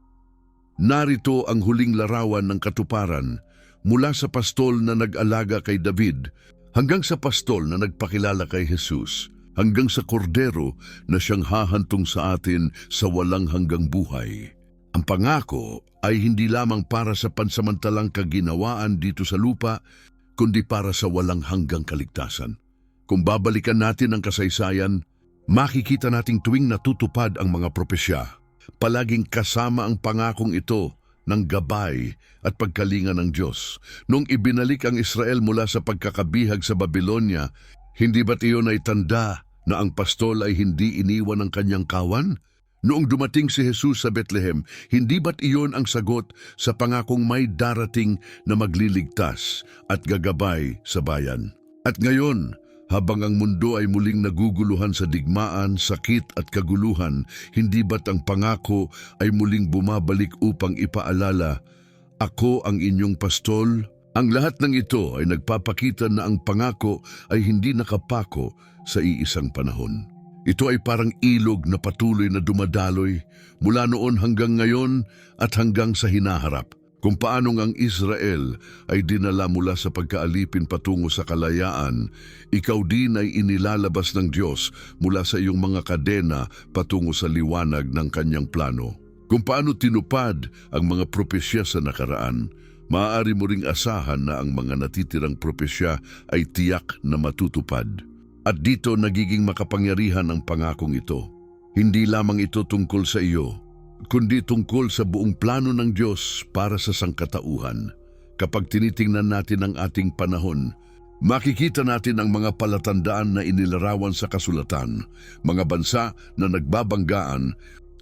Narito ang huling larawan ng katuparan mula sa pastol na nag-alaga kay David hanggang sa pastol na nagpakilala kay Jesus, hanggang sa kordero na siyang hahantong sa atin sa walang hanggang buhay. Ang pangako ay hindi lamang para sa pansamantalang kaginawaan dito sa lupa, kundi para sa walang hanggang kaligtasan. Kung babalikan natin ang kasaysayan, makikita nating tuwing natutupad ang mga propesya, palaging kasama ang pangakong ito ng gabay at pagkalinga ng Diyos. Nung ibinalik ang Israel mula sa pagkakabihag sa Babylonia, hindi ba't iyon ay tanda na ang pastol ay hindi iniwan ng kanyang kawan? Noong dumating si Jesus sa Bethlehem, hindi ba't iyon ang sagot sa pangakong may darating na magliligtas at gagabay sa bayan? At ngayon, habang ang mundo ay muling naguguluhan sa digmaan, sakit at kaguluhan, hindi ba't ang pangako ay muling bumabalik upang ipaalala, ako ang inyong pastol? Ang lahat ng ito ay nagpapakita na ang pangako ay hindi nakapako sa iisang panahon. Ito ay parang ilog na patuloy na dumadaloy mula noon hanggang ngayon at hanggang sa hinaharap. Kung paanong ang Israel ay dinala mula sa pagkaalipin patungo sa kalayaan, ikaw din ay inilalabas ng Diyos mula sa iyong mga kadena patungo sa liwanag ng kanyang plano. Kung paano tinupad ang mga propesya sa nakaraan, maaari mo ring asahan na ang mga natitirang propesya ay tiyak na matutupad. At dito nagiging makapangyarihan ang pangakong ito. Hindi lamang ito tungkol sa iyo, kundi tungkol sa buong plano ng Diyos para sa sangkatauhan. Kapag tinitingnan natin ang ating panahon, makikita natin ang mga palatandaan na inilarawan sa kasulatan, mga bansa na nagbabanggaan,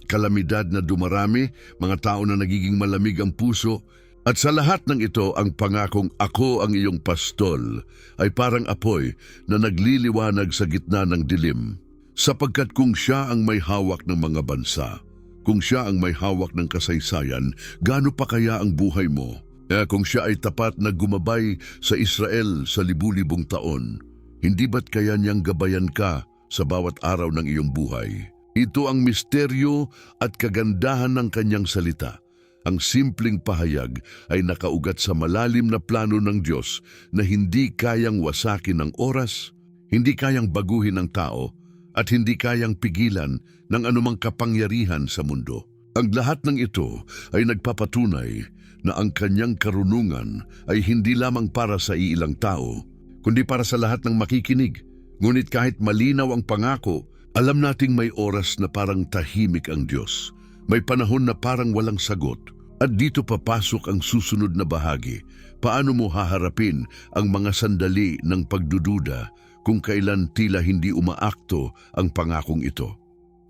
kalamidad na dumarami, mga tao na nagiging malamig ang puso, at sa lahat ng ito, ang pangakong ako ang iyong pastol ay parang apoy na nagliliwanag sa gitna ng dilim. Sapagkat kung siya ang may hawak ng mga bansa, kung siya ang may hawak ng kasaysayan, gaano pa kaya ang buhay mo? Kung siya ay tapat na gumabay sa Israel sa libu-libong taon, hindi ba't kaya niyang gabayan ka sa bawat araw ng iyong buhay? Ito ang misteryo at kagandahan ng kanyang salita. Ang simpleng pahayag ay nakaugat sa malalim na plano ng Diyos na hindi kayang wasakin ng oras, hindi kayang baguhin ng tao at hindi kayang pigilan ng anumang kapangyarihan sa mundo. Ang lahat ng ito ay nagpapatunay na ang kanyang karunungan ay hindi lamang para sa iilang tao, kundi para sa lahat ng makikinig. Ngunit kahit malinaw ang pangako, alam nating may oras na parang tahimik ang Diyos. May panahon na parang walang sagot. At dito papasok ang susunod na bahagi. Paano mo haharapin ang mga sandali ng pagdududa kung kailan tila hindi umaakto ang pangakong ito?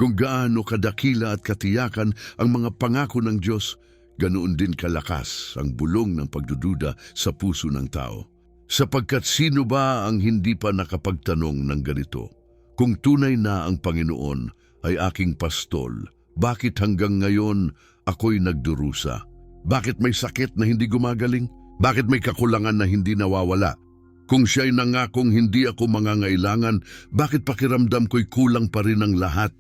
Kung gaano kadakila at katiyakan ang mga pangako ng Diyos, ganoon din kalakas ang bulong ng pagdududa sa puso ng tao. Sapagkat sino ba ang hindi pa nakapagtanong ng ganito? Kung tunay na ang Panginoon ay aking pastol, bakit hanggang ngayon ako'y nagdurusa? Bakit may sakit na hindi gumagaling? Bakit may kakulangan na hindi nawawala? Kung siya'y nangakong hindi ako mangangailangan, bakit pakiramdam ko'y kulang pa rin ang lahat?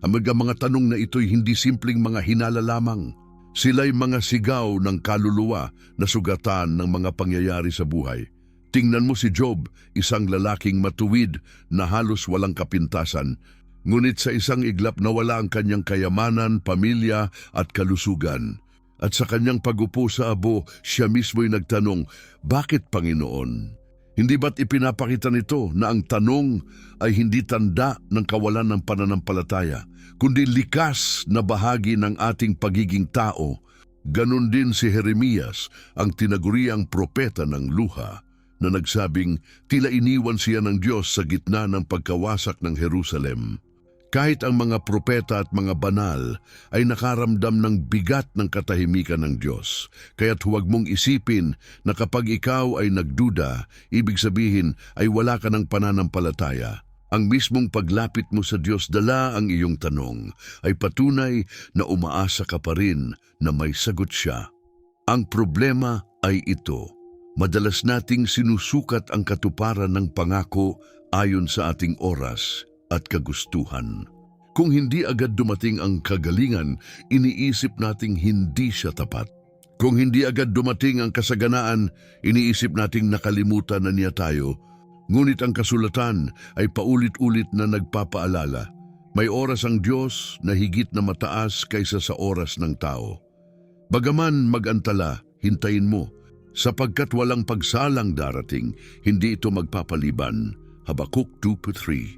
Ang mga tanong na ito'y hindi simpleng mga hinala lamang. Sila'y mga sigaw ng kaluluwa na sugatan ng mga pangyayari sa buhay. Tingnan mo si Job, isang lalaking matuwid na halos walang kapintasan. Ngunit sa isang iglap nawala ang kanyang kayamanan, pamilya at kalusugan. At sa kanyang pagupo sa abo, siya mismo'y nagtanong, "Bakit, Panginoon?" Hindi ba't ipinapakita nito na ang tanong ay hindi tanda ng kawalan ng pananampalataya, kundi likas na bahagi ng ating pagiging tao? Ganon din si Jeremias, ang tinaguriang propeta ng luha, na nagsabing tila iniwan siya ng Diyos sa gitna ng pagkawasak ng Jerusalem. Kahit ang mga propeta at mga banal ay nakaramdam ng bigat ng katahimikan ng Diyos. Kaya't huwag mong isipin na kapag ikaw ay nagduda, ibig sabihin ay wala ka ng pananampalataya. Ang mismong paglapit mo sa Diyos dala ang iyong tanong ay patunay na umaasa ka pa rin na may sagot siya. Ang problema ay ito. Madalas nating sinusukat ang katuparan ng pangako ayon sa ating oras at kagustuhan. Kung hindi agad dumating ang kagalingan, iniisip nating hindi siya tapat. Kung hindi agad dumating ang kasaganaan, iniisip nating nakalimutan na niya tayo. Ngunit ang kasulatan ay paulit-ulit na nagpapaalala. May oras ang Diyos na higit na mataas kaysa sa oras ng tao. Bagaman mag-antala, hintayin mo, sapagkat walang pagsalang darating, hindi ito magpapaliban. Habakuk 2:3.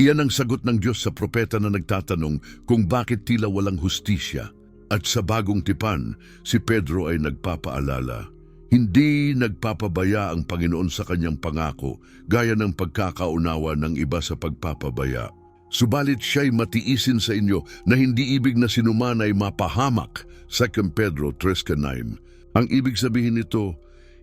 Iyan ang sagot ng Diyos sa propeta na nagtatanong kung bakit tila walang hustisya. At sa bagong tipan, si Pedro ay nagpapaalala. Hindi nagpapabaya ang Panginoon sa kanyang pangako, gaya ng pagkakaunawa ng iba sa pagpapabaya. Subalit siya'y matiisin sa inyo na hindi ibig na sinuman ay mapahamak. 2 Pedro 3:9. Ang ibig sabihin nito,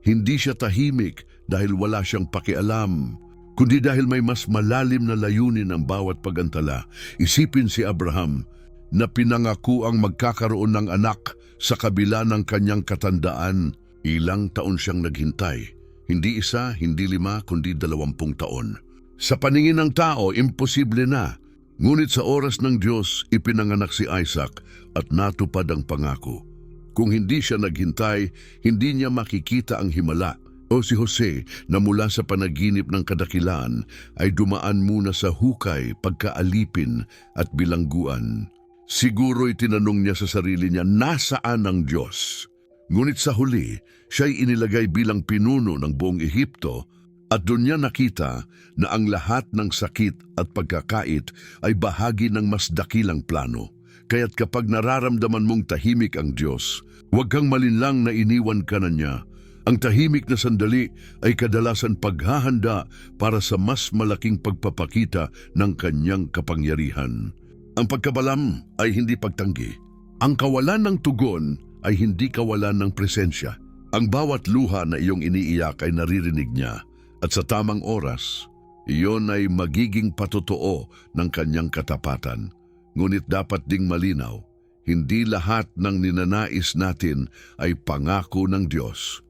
hindi siya tahimik dahil wala siyang pakialam, kundi dahil may mas malalim na layunin ang bawat pagantala. Isipin si Abraham na pinangako ang magkakaroon ng anak sa kabila ng kanyang katandaan. Ilang taon siyang naghintay. Hindi 1, hindi 5, kundi 20 taon. Sa paningin ng tao, imposible na. Ngunit sa oras ng Diyos, ipinanganak si Isaac at natupad ang pangako. Kung hindi siya naghintay, hindi niya makikita ang himala. O si Jose na mula sa panaginip ng kadakilaan ay dumaan muna sa hukay, pagkaalipin at bilangguan. Siguro'y tinanong niya sa sarili niya, nasaan ang Diyos? Ngunit sa huli, siya'y inilagay bilang pinuno ng buong Ehipto at doon niya nakita na ang lahat ng sakit at pagkakait ay bahagi ng mas dakilang plano. Kaya't kapag nararamdaman mong tahimik ang Diyos, huwag kang malinlang na iniwan ka na niya. Ang tahimik na sandali ay kadalasan paghahanda para sa mas malaking pagpapakita ng kanyang kapangyarihan. Ang pagkabalam ay hindi pagtanggi. Ang kawalan ng tugon ay hindi kawalan ng presensya. Ang bawat luha na iyong iniiyak ay naririnig niya at sa tamang oras, iyon ay magiging patotoo ng kanyang katapatan. Ngunit dapat ding malinaw, hindi lahat ng ninanais natin ay pangako ng Diyos.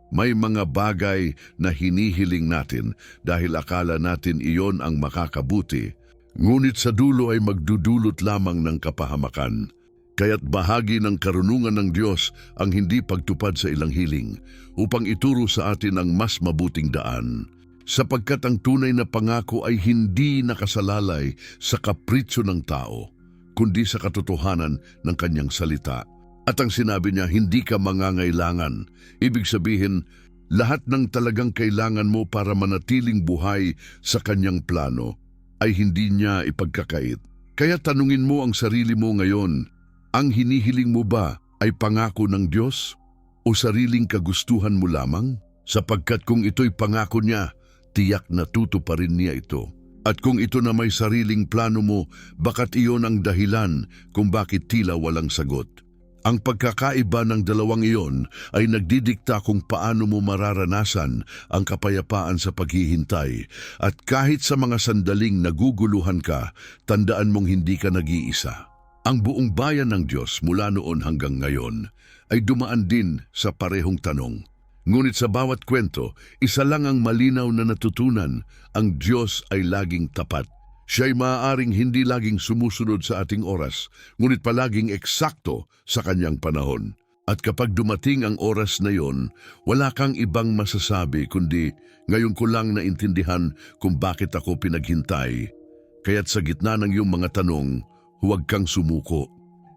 May mga bagay na hinihiling natin dahil akala natin iyon ang makakabuti, ngunit sa dulo ay magdudulot lamang ng kapahamakan. Kaya't bahagi ng karunungan ng Diyos ang hindi pagtupad sa ilang hiling upang ituro sa atin ang mas mabuting daan. sapagkat ang tunay na pangako ay hindi nakasalalay sa kapritsyo ng tao, kundi sa katotohanan ng kanyang salita. At ang sinabi niya, hindi ka mangangailangan. Ibig sabihin, lahat ng talagang kailangan mo para manatiling buhay sa kanyang plano ay hindi niya ipagkakait. Kaya tanungin mo ang sarili mo ngayon, ang hinihiling mo ba ay pangako ng Diyos o sariling kagustuhan mo lamang? Sapagkat kung ito'y pangako niya, tiyak na tutuparin niya ito. At kung ito na may sariling plano mo, bakat iyon ang dahilan kung bakit tila walang sagot. Ang pagkakaiba ng dalawang iyon ay nagdidikta kung paano mo mararanasan ang kapayapaan sa paghihintay. At kahit sa mga sandaling naguguluhan ka, tandaan mong hindi ka nag-iisa. Ang buong bayan ng Diyos mula noon hanggang ngayon ay dumaan din sa parehong tanong. Ngunit sa bawat kwento, isa lang ang malinaw na natutunan, ang Diyos ay laging tapat. Siya'y maaaring hindi laging sumusunod sa ating oras, ngunit palaging eksakto sa kanyang panahon. At kapag dumating ang oras na yon, wala kang ibang masasabi kundi ngayon ko lang naintindihan kung bakit ako pinaghintay. Kaya't sa gitna ng iyong mga tanong, huwag kang sumuko.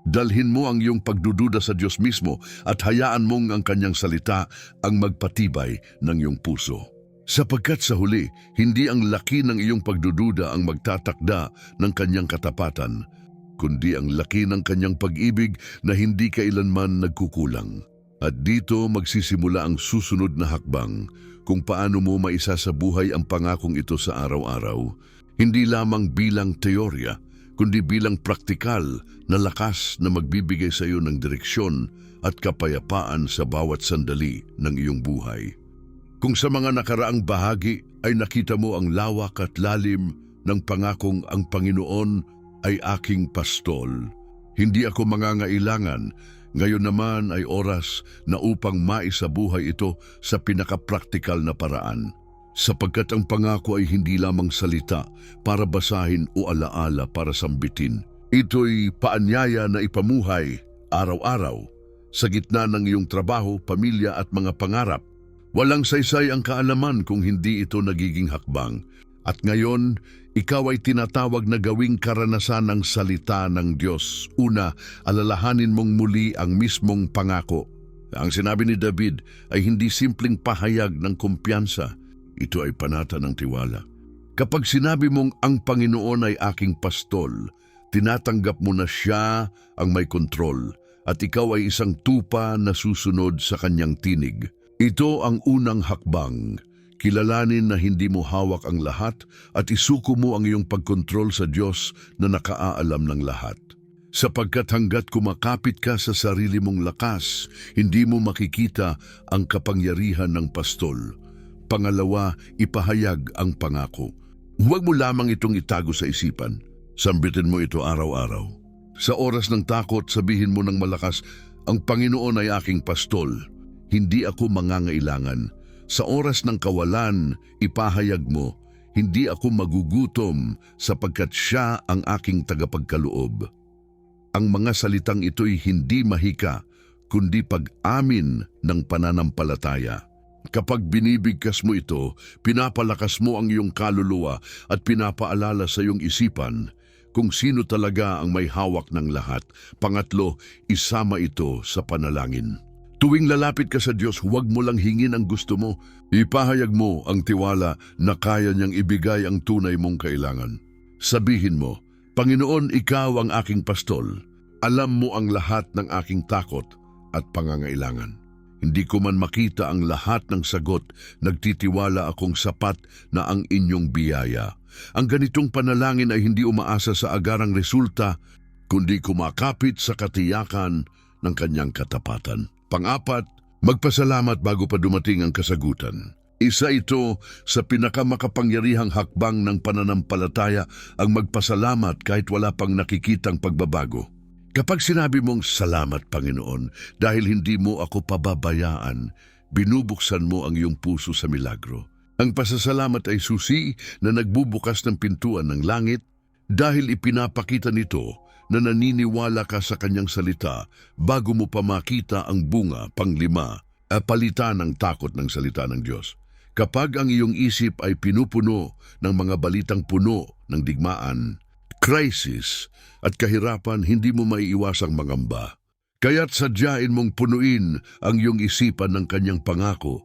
Dalhin mo ang iyong pagdududa sa Diyos mismo at hayaan mong ang kanyang salita ang magpatibay ng iyong puso. Sapagkat sa huli, hindi ang laki ng iyong pagdududa ang magtatakda ng kanyang katapatan, kundi ang laki ng kanyang pag-ibig na hindi kailanman nagkukulang. At dito magsisimula ang susunod na hakbang kung paano mo maisasabuhay ang pangakong ito sa araw-araw, hindi lamang bilang teorya, kundi bilang praktikal na lakas na magbibigay sa iyo ng direksyon at kapayapaan sa bawat sandali ng iyong buhay. Kung sa mga nakaraang bahagi ay nakita mo ang lawak at lalim ng pangakong ang Panginoon ay aking pastol, hindi ako mangangailangan, ngayon naman ay oras na upang maisabuhay ito sa pinakapraktikal na paraan. Sapagkat ang pangako ay hindi lamang salita para basahin o alaala para sambitin. Ito'y paanyaya na ipamuhay araw-araw sa gitna ng iyong trabaho, pamilya at mga pangarap. Walang saysay ang kaalaman kung hindi ito nagiging hakbang. At ngayon, ikaw ay tinatawag na gawing karanasan ng salita ng Diyos. Una, alalahanin mong muli ang mismong pangako. Ang sinabi ni David ay hindi simpleng pahayag ng kumpiyansa. Ito ay panata ng tiwala. Kapag sinabi mong ang Panginoon ay aking pastol, tinatanggap mo na siya ang may kontrol at ikaw ay isang tupa na susunod sa kanyang tinig. Ito ang unang hakbang. Kilalanin na hindi mo hawak ang lahat at isuko mo ang iyong pagkontrol sa Diyos na nakaaalam ng lahat. Sapagkat hanggat kumakapit ka sa sarili mong lakas, hindi mo makikita ang kapangyarihan ng pastol. Pangalawa, ipahayag ang pangako. Huwag mo lamang itong itago sa isipan. Sambitin mo ito araw-araw. Sa oras ng takot, sabihin mo ng malakas, ang Panginoon ay aking pastol. Hindi ako mangangailangan. Sa oras ng kawalan, ipahayag mo, hindi ako magugutom sapagkat siya ang aking tagapagkaloob. Ang mga salitang ito'y hindi mahika, kundi pag-amin ng pananampalataya. Kapag binibigkas mo ito, pinapalakas mo ang iyong kaluluwa at pinapaalala sa iyong isipan kung sino talaga ang may hawak ng lahat. Pangatlo, isama ito sa panalangin. Tuwing lalapit ka sa Diyos, huwag mo lang hingin ang gusto mo. Ipahayag mo ang tiwala na kaya niyang ibigay ang tunay mong kailangan. Sabihin mo, Panginoon, ikaw ang aking pastol. Alam mo ang lahat ng aking takot at pangangailangan. Hindi ko man makita ang lahat ng sagot, nagtitiwala akong sapat na ang inyong biyaya. Ang ganitong panalangin ay hindi umaasa sa agarang resulta, kundi kumakapit sa katiyakan ng kanyang katapatan. Pang-apat, magpasalamat bago pa dumating ang kasagutan. Isa ito sa pinakamakapangyarihang hakbang ng pananampalataya, ang magpasalamat kahit wala pang nakikitang pagbabago. Kapag sinabi mong, "Salamat, Panginoon, dahil hindi mo ako pababayaan," binubuksan mo ang iyong puso sa milagro. Ang pasasalamat ay susi na nagbubukas ng pintuan ng langit dahil ipinapakita nito na naniniwala ka sa kanyang salita bago mo pa makita ang bunga. Panglima, palitan ang takot ng salita ng Diyos. Kapag ang iyong isip ay pinupuno ng mga balitang puno ng digmaan, crisis at kahirapan, hindi mo maiiwasang mangamba. Kaya't sadyain mong punuin ang iyong isipan ng kanyang pangako.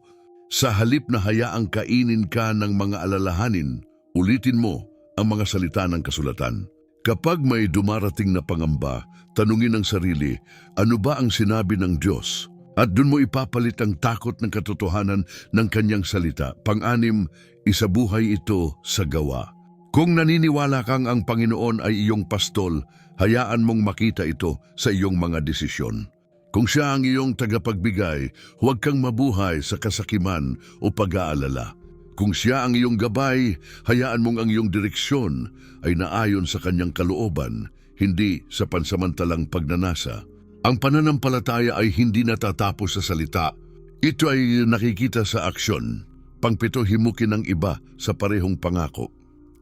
Sa halip na hayaang kainin ka ng mga alalahanin, ulitin mo ang mga salita ng kasulatan. Kapag may dumarating na pangamba, tanungin ang sarili, ano ba ang sinabi ng Diyos? At dun mo ipapalit ang takot ng katotohanan ng kanyang salita. Pang-anim, isabuhay ito sa gawa. Kung naniniwala kang ang Panginoon ay iyong pastol, hayaan mong makita ito sa iyong mga desisyon. Kung siya ang iyong tagapagbigay, huwag kang mabuhay sa kasakiman o pag-aalala. Kung siya ang iyong gabay, hayaan mong ang iyong direksyon ay naayon sa kanyang kalooban, hindi sa pansamantalang pagnanasa. Ang pananampalataya ay hindi natatapos sa salita. Ito ay nakikita sa aksyon. Pangpito, himukin ang iba sa parehong pangako.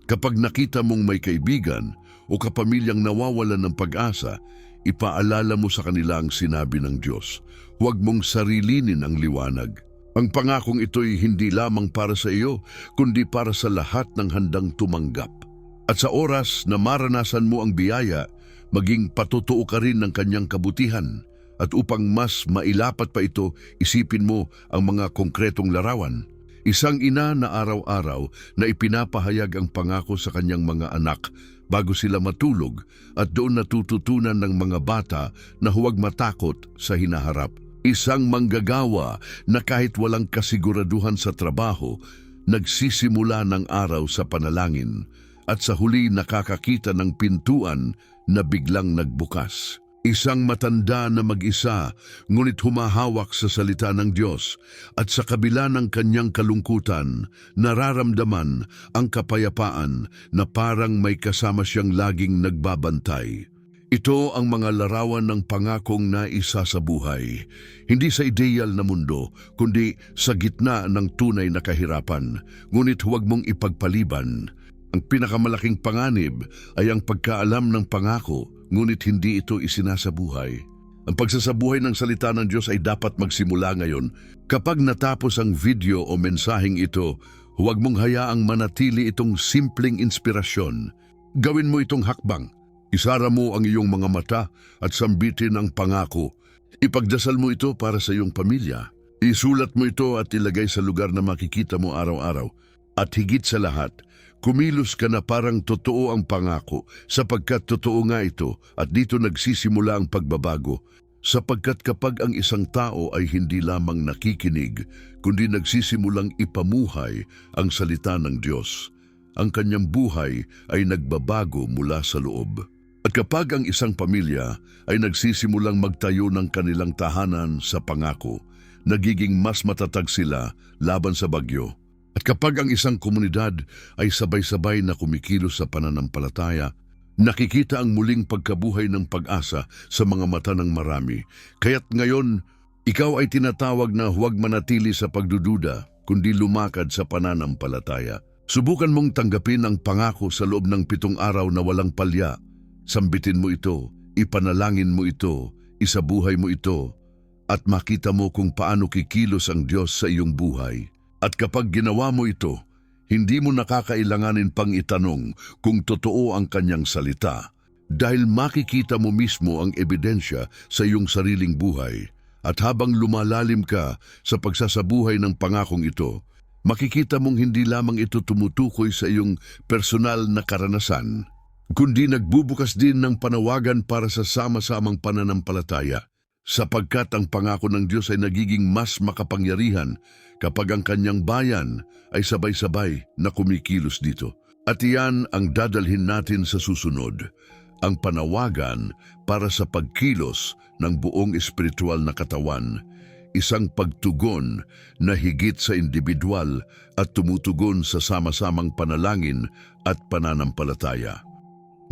Kapag nakita mong may kaibigan o kapamilyang nawawalan ng pag-asa, ipaalala mo sa kanila ang sinabi ng Diyos. Huwag mong sarilinin ang liwanag. Ang pangakong ito'y hindi lamang para sa iyo, kundi para sa lahat ng handang tumanggap. At sa oras na maranasan mo ang biyaya, maging patutuo ka rin ng kanyang kabutihan. At upang mas mailapat pa ito, isipin mo ang mga konkretong larawan. Isang ina na araw-araw na ipinapahayag ang pangako sa kanyang mga anak bago sila matulog, at doon natututunan ng mga bata na huwag matakot sa hinaharap. Isang manggagawa na kahit walang kasiguraduhan sa trabaho, nagsisimula ng araw sa panalangin at sa huli nakakakita ng pintuan na biglang nagbukas. Isang matanda na mag-isa, ngunit humahawak sa salita ng Diyos, at sa kabila ng kanyang kalungkutan, nararamdaman ang kapayapaan na parang may kasama siyang laging nagbabantay. Ito ang mga larawan ng pangakong naisa sa buhay, hindi sa ideal na mundo, kundi sa gitna ng tunay na kahirapan. Ngunit huwag mong ipagpaliban. Ang pinakamalaking panganib ay ang pagkaalam ng pangako, ngunit hindi ito isinasabuhay. Ang pagsasabuhay ng salita ng Diyos ay dapat magsimula ngayon. Kapag natapos ang video o mensaheng ito, huwag mong hayaang manatili itong simpleng inspirasyon. Gawin mo itong hakbang. Isara mo ang iyong mga mata at sambitin ang pangako. Ipagdasal mo ito para sa iyong pamilya. Isulat mo ito at ilagay sa lugar na makikita mo araw-araw. At higit sa lahat, kumilos ka na parang totoo ang pangako, sapagkat totoo nga ito at dito nagsisimula ang pagbabago. Sapagkat kapag ang isang tao ay hindi lamang nakikinig, kundi nagsisimulang ipamuhay ang salita ng Diyos, ang kanyang buhay ay nagbabago mula sa loob. At kapag ang isang pamilya ay nagsisimulang magtayo ng kanilang tahanan sa pangako, nagiging mas matatag sila laban sa bagyo. At kapag ang isang komunidad ay sabay-sabay na kumikilos sa pananampalataya, nakikita ang muling pagkabuhay ng pag-asa sa mga mata ng marami. Kaya't ngayon, ikaw ay tinatawag na huwag manatili sa pagdududa, kundi lumakad sa pananampalataya. Subukan mong tanggapin ang pangako sa loob ng 7 araw na walang palya. Sambitin mo ito, ipanalangin mo ito, isabuhay mo ito, at makita mo kung paano kikilos ang Diyos sa iyong buhay. At kapag ginawa mo ito, hindi mo nakakailanganin pang itanong kung totoo ang kanyang salita, dahil makikita mo mismo ang ebidensya sa iyong sariling buhay. At habang lumalalim ka sa pagsasabuhay ng pangakong ito, makikita mong hindi lamang ito tumutukoy sa iyong personal na karanasan, kundi nagbubukas din ng panawagan para sa sama-samang pananampalataya, sapagkat ang pangako ng Diyos ay nagiging mas makapangyarihan kapag ang kanyang bayan ay sabay-sabay na kumikilos dito. At iyan ang dadalhin natin sa susunod, ang panawagan para sa pagkilos ng buong espiritual na katawan, isang pagtugon na higit sa individual at tumutugon sa sama-samang panalangin at pananampalataya.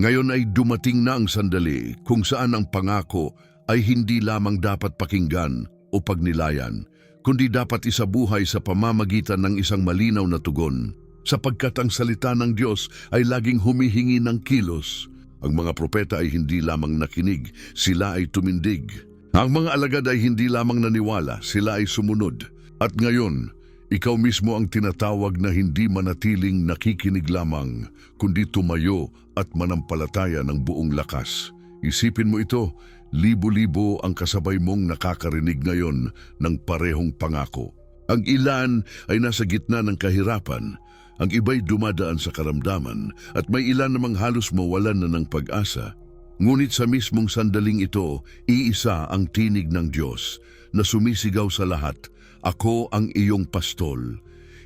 Ngayon ay dumating na ang sandali kung saan ang pangako ay hindi lamang dapat pakinggan o pagnilayan, kundi dapat isabuhay sa pamamagitan ng isang malinaw na tugon, sapagkat ang salita ng Diyos ay laging humihingi ng kilos. Ang mga propeta ay hindi lamang nakinig, sila ay tumindig. Ang mga alagad ay hindi lamang naniwala, sila ay sumunod. At ngayon, Ikaw mismo ang tinatawag na hindi manatiling nakikinig lamang, kundi tumayo at manampalataya ng buong lakas. Isipin mo ito, libo-libo ang kasabay mong nakakarinig ngayon ng parehong pangako. Ang ilan ay nasa gitna ng kahirapan, ang iba'y dumadaan sa karamdaman, at may ilan namang halos mawalan na ng pag-asa. Ngunit sa mismong sandaling ito, iisa ang tinig ng Diyos na sumisigaw sa lahat, "Ako ang iyong pastol."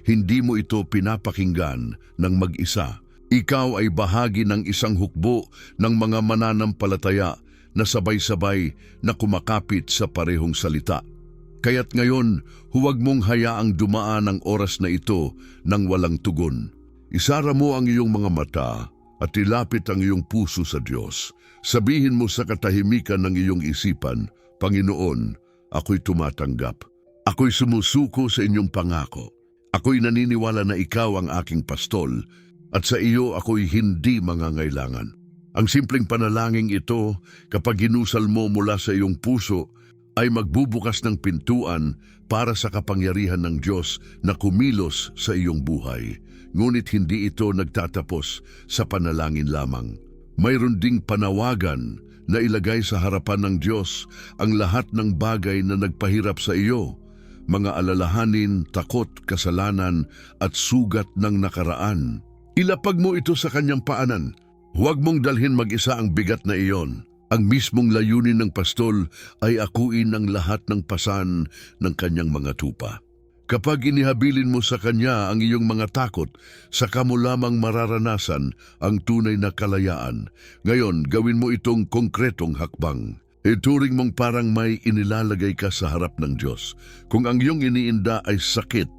Hindi mo ito pinapakinggan ng mag-isa. Ikaw ay bahagi ng isang hukbo ng mga mananampalataya na sabay-sabay na kumakapit sa parehong salita. Kaya't ngayon, huwag mong hayaang dumaan ang oras na ito nang walang tugon. Isara mo ang iyong mga mata at ilapit ang iyong puso sa Diyos. Sabihin mo sa katahimikan ng iyong isipan, "Panginoon, ako'y tumatanggap. Ako'y sumusuko sa inyong pangako. Ako'y naniniwala na ikaw ang aking pastol at sa iyo ako'y hindi mangangailangan." Ang simpleng panalangin ito, kapag ginusal mo mula sa iyong puso, ay magbubukas ng pintuan para sa kapangyarihan ng Diyos na kumilos sa iyong buhay. Ngunit hindi ito nagtatapos sa panalangin lamang. Mayroon ding panawagan na ilagay sa harapan ng Diyos ang lahat ng bagay na nagpahirap sa iyo, mga alalahanin, takot, kasalanan at sugat ng nakaraan. Ilapag mo ito sa kanyang paanan. Huwag mong dalhin mag-isa ang bigat na iyon. Ang mismong layunin ng pastol ay akuin ang lahat ng pasan ng kanyang mga tupa. Kapag inihabilin mo sa kanya ang iyong mga takot, saka mo lamang mararanasan ang tunay na kalayaan. Ngayon, gawin mo itong konkretong hakbang. Ituring mong parang may inilalagay ka sa harap ng Diyos. Kung ang iyong iniinda ay sakit,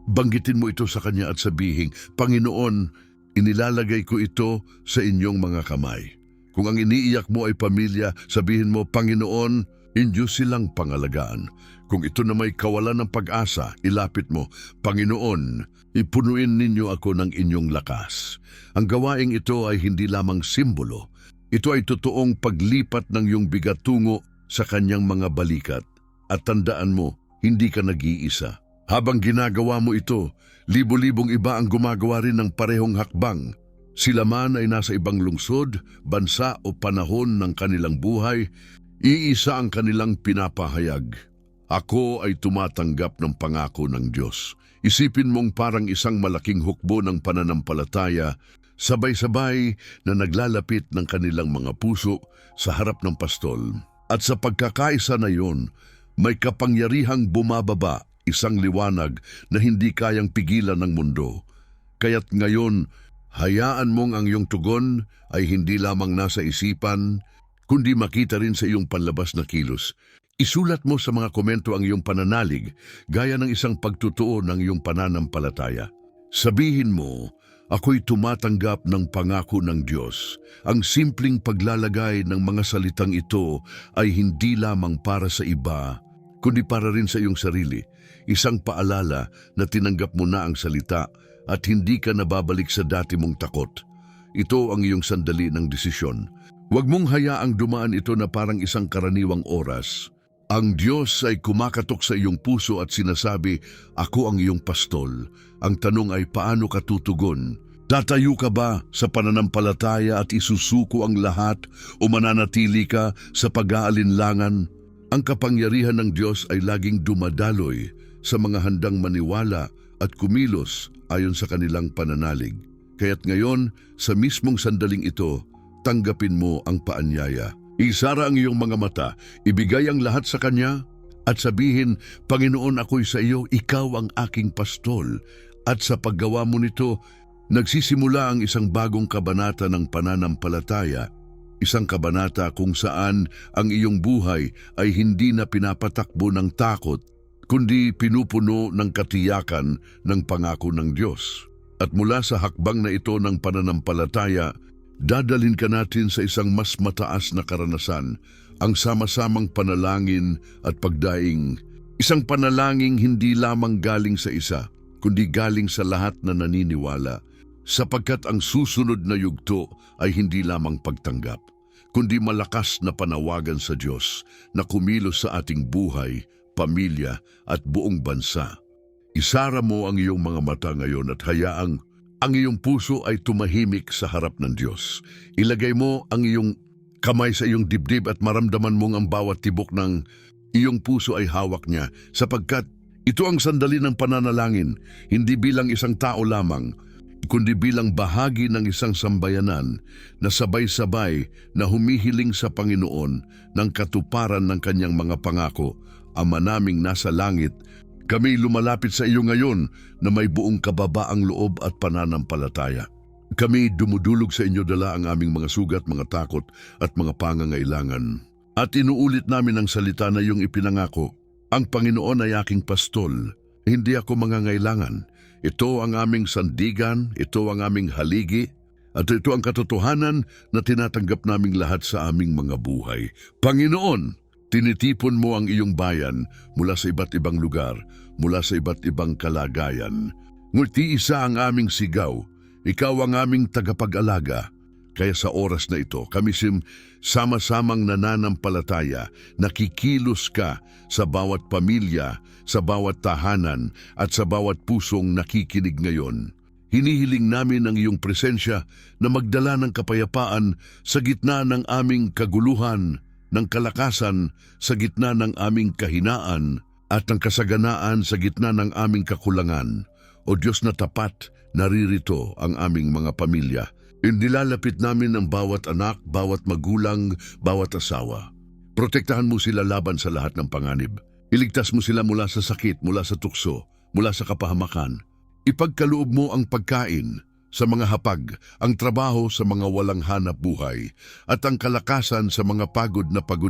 banggitin mo ito sa kanya at sabihin, "Panginoon, inilalagay ko ito sa inyong mga kamay." Kung ang iniiyak mo ay pamilya, sabihin mo, "Panginoon, inyo silang pangalagaan." Kung ito na may kawalan ng pag-asa, ilapit mo, "Panginoon, ipunuin ninyo ako ng inyong lakas." Ang gawaing ito ay hindi lamang simbolo. Ito ay totoong paglipat ng iyong bigat tungo sa kanyang mga balikat. At tandaan mo, hindi ka nag-iisa. Habang ginagawa mo ito, libo-libong iba ang gumagawa rin ng parehong hakbang. Sila man ay nasa ibang lungsod, bansa o panahon ng kanilang buhay, iisa ang kanilang pinapahayag. Ako ay tumatanggap ng pangako ng Diyos. Isipin mong parang isang malaking hukbo ng pananampalataya, sabay-sabay na naglalapit ng kanilang mga puso sa harap ng pastol. At sa pagkakaisa na iyon, may kapangyarihang bumababa, isang liwanag na hindi kayang pigilan ng mundo. Kaya't ngayon, hayaan mong ang iyong tugon ay hindi lamang nasa isipan, kundi makita rin sa iyong panlabas na kilos. Isulat mo sa mga komento ang iyong pananalig, gaya ng isang pagtutuo ng iyong pananampalataya. Sabihin mo, "Ako'y tumatanggap ng pangako ng Diyos." Ang simpleng paglalagay ng mga salitang ito ay hindi lamang para sa iba, kundi para rin sa iyong sarili. Isang paalala na tinanggap mo na ang salita at hindi ka nababalik sa dati mong takot. Ito ang iyong sandali ng desisyon. Huwag mong hayaang dumaan ito na parang isang karaniwang oras. Ang Diyos ay kumakatok sa iyong puso at sinasabi, "Ako ang iyong pastol." Ang tanong ay, paano ka tutugon? Tatayo ka ba sa pananampalataya at isusuko ang lahat o mananatili ka sa pag-aalinlangan? Ang kapangyarihan ng Diyos ay laging dumadaloy sa mga handang maniwala at kumilos ayon sa kanilang pananalig. Kaya't ngayon, sa mismong sandaling ito, tanggapin mo ang paanyaya. Isara ang iyong mga mata, ibigay ang lahat sa Kanya, at sabihin, "Panginoon, ako'y sa iyo, ikaw ang aking pastol." At sa paggawa mo nito, nagsisimula ang isang bagong kabanata ng pananampalataya, isang kabanata kung saan ang iyong buhay ay hindi na pinapatakbo ng takot, kundi pinupuno ng katiyakan ng pangako ng Diyos. At mula sa hakbang na ito ng pananampalataya, dadalhin ka natin sa isang mas mataas na karanasan, ang sama-samang panalangin at pagdaing. Isang panalangin hindi lamang galing sa isa, kundi galing sa lahat na naniniwala, sapagkat ang susunod na yugto ay hindi lamang pagtanggap, kundi malakas na panawagan sa Diyos na kumilos sa ating buhay, pamilya at buong bansa. Isara mo ang iyong mga mata ngayon at hayaang ang iyong puso ay tumahimik sa harap ng Diyos. Ilagay mo ang iyong kamay sa iyong dibdib at maramdaman mong ang bawat tibok ng iyong puso ay hawak niya, sapagkat ito ang sandali ng pananalangin, hindi bilang isang tao lamang, kundi bilang bahagi ng isang sambayanan na sabay-sabay na humihiling sa Panginoon ng katuparan ng kanyang mga pangako. Ama naming nasa langit, kami lumalapit sa iyo ngayon na may buong kababaang loob at pananampalataya. Kami dumudulog sa inyo dala ang aming mga sugat, mga takot at mga pangangailangan. At inuulit namin ang salita na iyong ipinangako. Ang Panginoon ay aking pastol, hindi ako mangangailangan. Ito ang aming sandigan, ito ang aming haligi, at ito ang katotohanan na tinatanggap naming lahat sa aming mga buhay. Panginoon, tinitipon mo ang iyong bayan mula sa iba't ibang lugar, mula sa iba't ibang kalagayan. Ngunit isa ang aming sigaw, ikaw ang aming tagapag-alaga. Kaya sa oras na ito, kami sama-samang nananampalataya, nakikilos ka sa bawat pamilya, sa bawat tahanan at sa bawat pusong nakikinig ngayon. Hinihiling namin ang iyong presensya na magdala ng kapayapaan sa gitna ng aming kaguluhan, ng kalakasan sa gitna ng aming kahinaan at ng kasaganaan sa gitna ng aming kakulangan. O Diyos na tapat, naririto ang aming mga pamilya. Inilalapit namin ang bawat anak, bawat magulang, bawat asawa. Protektahan mo sila laban sa lahat ng panganib. Iligtas mo sila mula sa sakit, mula sa tukso, mula sa kapahamakan. Ipagkaloob mo ang pagkain sa mga hapag, ang trabaho sa mga walang hanap buhay, at ang kalakasan sa mga pagod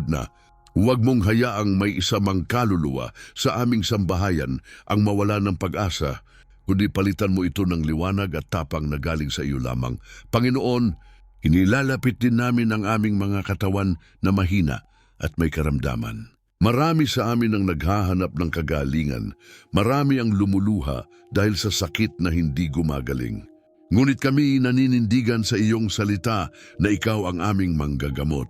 na. Huwag mong hayaang may isa mang kaluluwa sa aming sambahayan ang mawala ng pag-asa, kundi palitan mo ito ng liwanag at tapang na galing sa iyo lamang. Panginoon, inilalapit din namin ang aming mga katawan na mahina at may karamdaman. Marami sa amin ang naghahanap ng kagalingan, marami ang lumuluha dahil sa sakit na hindi gumagaling. Ngunit kami naninindigan sa iyong salita na ikaw ang aming manggagamot.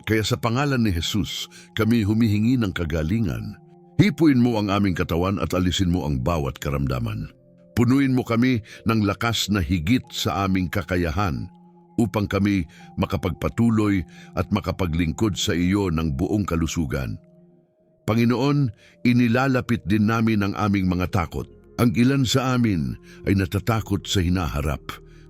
Kaya sa pangalan ni Jesus, kami humihingi ng kagalingan. Hipuin mo ang aming katawan at alisin mo ang bawat karamdaman. Punuin mo kami ng lakas na higit sa aming kakayahan upang kami makapagpatuloy at makapaglingkod sa iyo ng buong kalusugan. Panginoon, inilalapit din namin ang aming mga takot. Ang ilan sa amin ay natatakot sa hinaharap,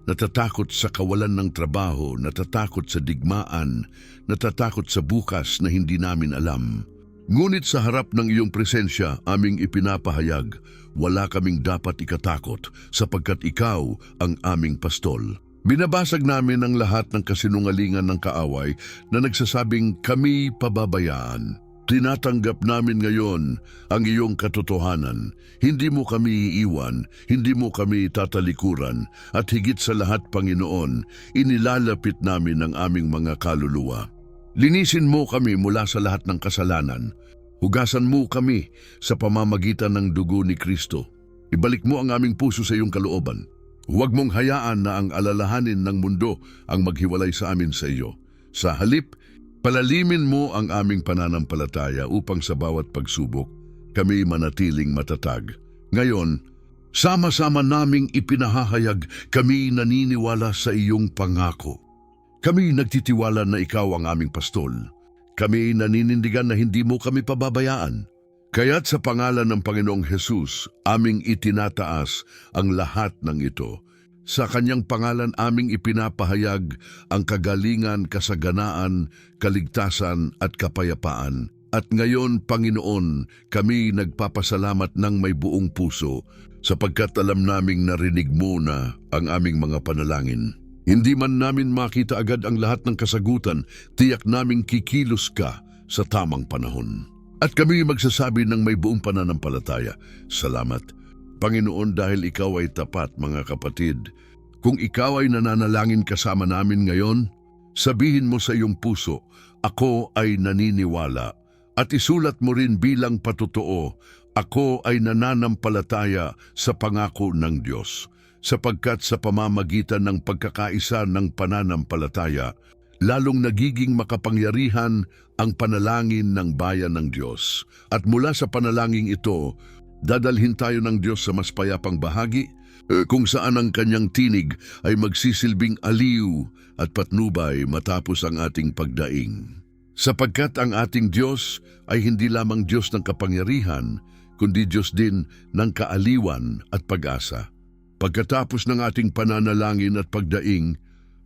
natatakot sa kawalan ng trabaho, natatakot sa digmaan, natatakot sa bukas na hindi namin alam. Ngunit sa harap ng iyong presensya, aming ipinapahayag, wala kaming dapat ikatakot sapagkat ikaw ang aming pastol. Binabasag namin ang lahat ng kasinungalingan ng kaaway na nagsasabing kami pababayaan. Tinatanggap namin ngayon ang iyong katotohanan. Hindi mo kami iiwan, hindi mo kami tatalikuran, at higit sa lahat, Panginoon, inilalapit namin ang aming mga kaluluwa. Linisin mo kami mula sa lahat ng kasalanan. Hugasan mo kami sa pamamagitan ng dugo ni Kristo. Ibalik mo ang aming puso sa iyong kalooban. Huwag mong hayaan na ang alalahanin ng mundo ang maghiwalay sa amin sa iyo. Sa halip, palalimin mo ang aming pananampalataya upang sa bawat pagsubok, kami manatiling matatag. Ngayon, sama-sama naming ipinahahayag, kami naniniwala sa iyong pangako. Kami nagtitiwala na ikaw ang aming pastol. Kami naninindigan na hindi mo kami pababayaan. Kaya't sa pangalan ng Panginoong Hesus, aming itinataas ang lahat ng ito. Sa kanyang pangalan aming ipinapahayag ang kagalingan, kasaganaan, kaligtasan at kapayapaan. At ngayon, Panginoon, kami nagpapasalamat ng may buong puso sapagkat alam naming narinig mo na ang aming mga panalangin. Hindi man namin makita agad ang lahat ng kasagutan, tiyak naming kikilos ka sa tamang panahon. At kami magsasabi ng may buong pananampalataya, salamat, Panginoon, dahil ikaw ay tapat, mga kapatid. Kung ikaw ay nananalangin kasama namin ngayon, sabihin mo sa iyong puso, ako ay naniniwala. At isulat mo rin bilang patotoo, ako ay nananampalataya sa pangako ng Diyos. Sapagkat sa pamamagitan ng pagkakaisa ng pananampalataya, lalong nagiging makapangyarihan ang panalangin ng bayan ng Diyos. At mula sa panalangin ito, Dadalhin tayo ng Diyos sa mas payapang bahagi, kung saan ang kanyang tinig ay magsisilbing aliw at patnubay matapos ang ating pagdaing. Sapagkat ang ating Diyos ay hindi lamang Diyos ng kapangyarihan, kundi Diyos din ng kaaliwan at pag-asa. Pagkatapos ng ating pananalangin at pagdaing,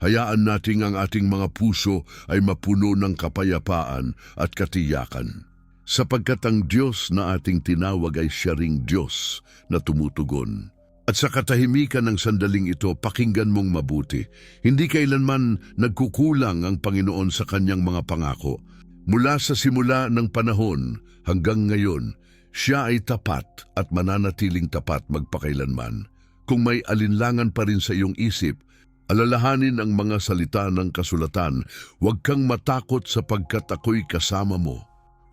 hayaan nating ang ating mga puso ay mapuno ng kapayapaan at katiyakan. Sapagkat ang Diyos na ating tinawag ay siya ring Diyos na tumutugon. At sa katahimikan ng sandaling ito, pakinggan mong mabuti. Hindi kailanman nagkukulang ang Panginoon sa kanyang mga pangako. Mula sa simula ng panahon hanggang ngayon, siya ay tapat at mananatiling tapat magpakailanman. Kung may alinlangan pa rin sa iyong isip, alalahanin ang mga salita ng kasulatan. Huwag kang matakot sapagkat ako'y kasama mo.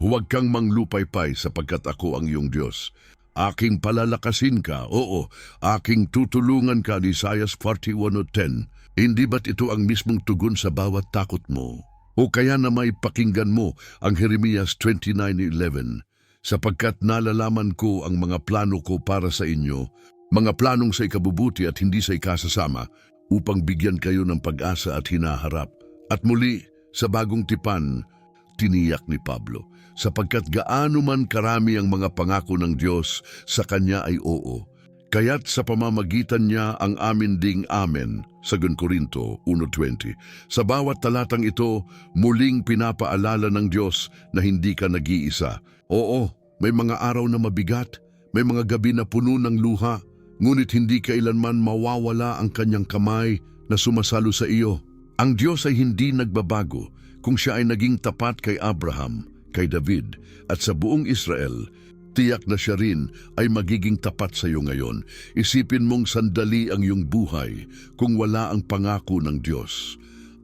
Huwag kang manglupaypay sapagkat ako ang iyong Diyos. Aking palalakasin ka, oo, aking tutulungan ka, Isaiah 41:10. Hindi ba't ito ang mismong tugon sa bawat takot mo? O kaya na may pakinggan mo ang Jeremias 29:11, sapagkat nalalaman ko ang mga plano ko para sa inyo, mga planong sa ikabubuti at hindi sa ikasasama, upang bigyan kayo ng pag-asa at hinaharap. At muli, sa bagong tipan, tiniyak ni Pablo, sapagkat gaano man karami ang mga pangako ng Diyos, sa Kanya ay oo. Kaya't sa pamamagitan niya ang amin ding amen, sa 2 Korinto 1:20. Sa bawat talatang ito, muling pinapaalala ng Diyos na hindi ka nag-iisa. Oo, may mga araw na mabigat, may mga gabi na puno ng luha, ngunit hindi kailanman mawawala ang kanyang kamay na sumasalo sa iyo. Ang Diyos ay hindi nagbabago. Kung siya ay naging tapat kay Abraham, kay David, at sa buong Israel, tiyak na siya rin ay magiging tapat sa iyo ngayon. Isipin mong sandali ang iyong buhay kung wala ang pangako ng Diyos.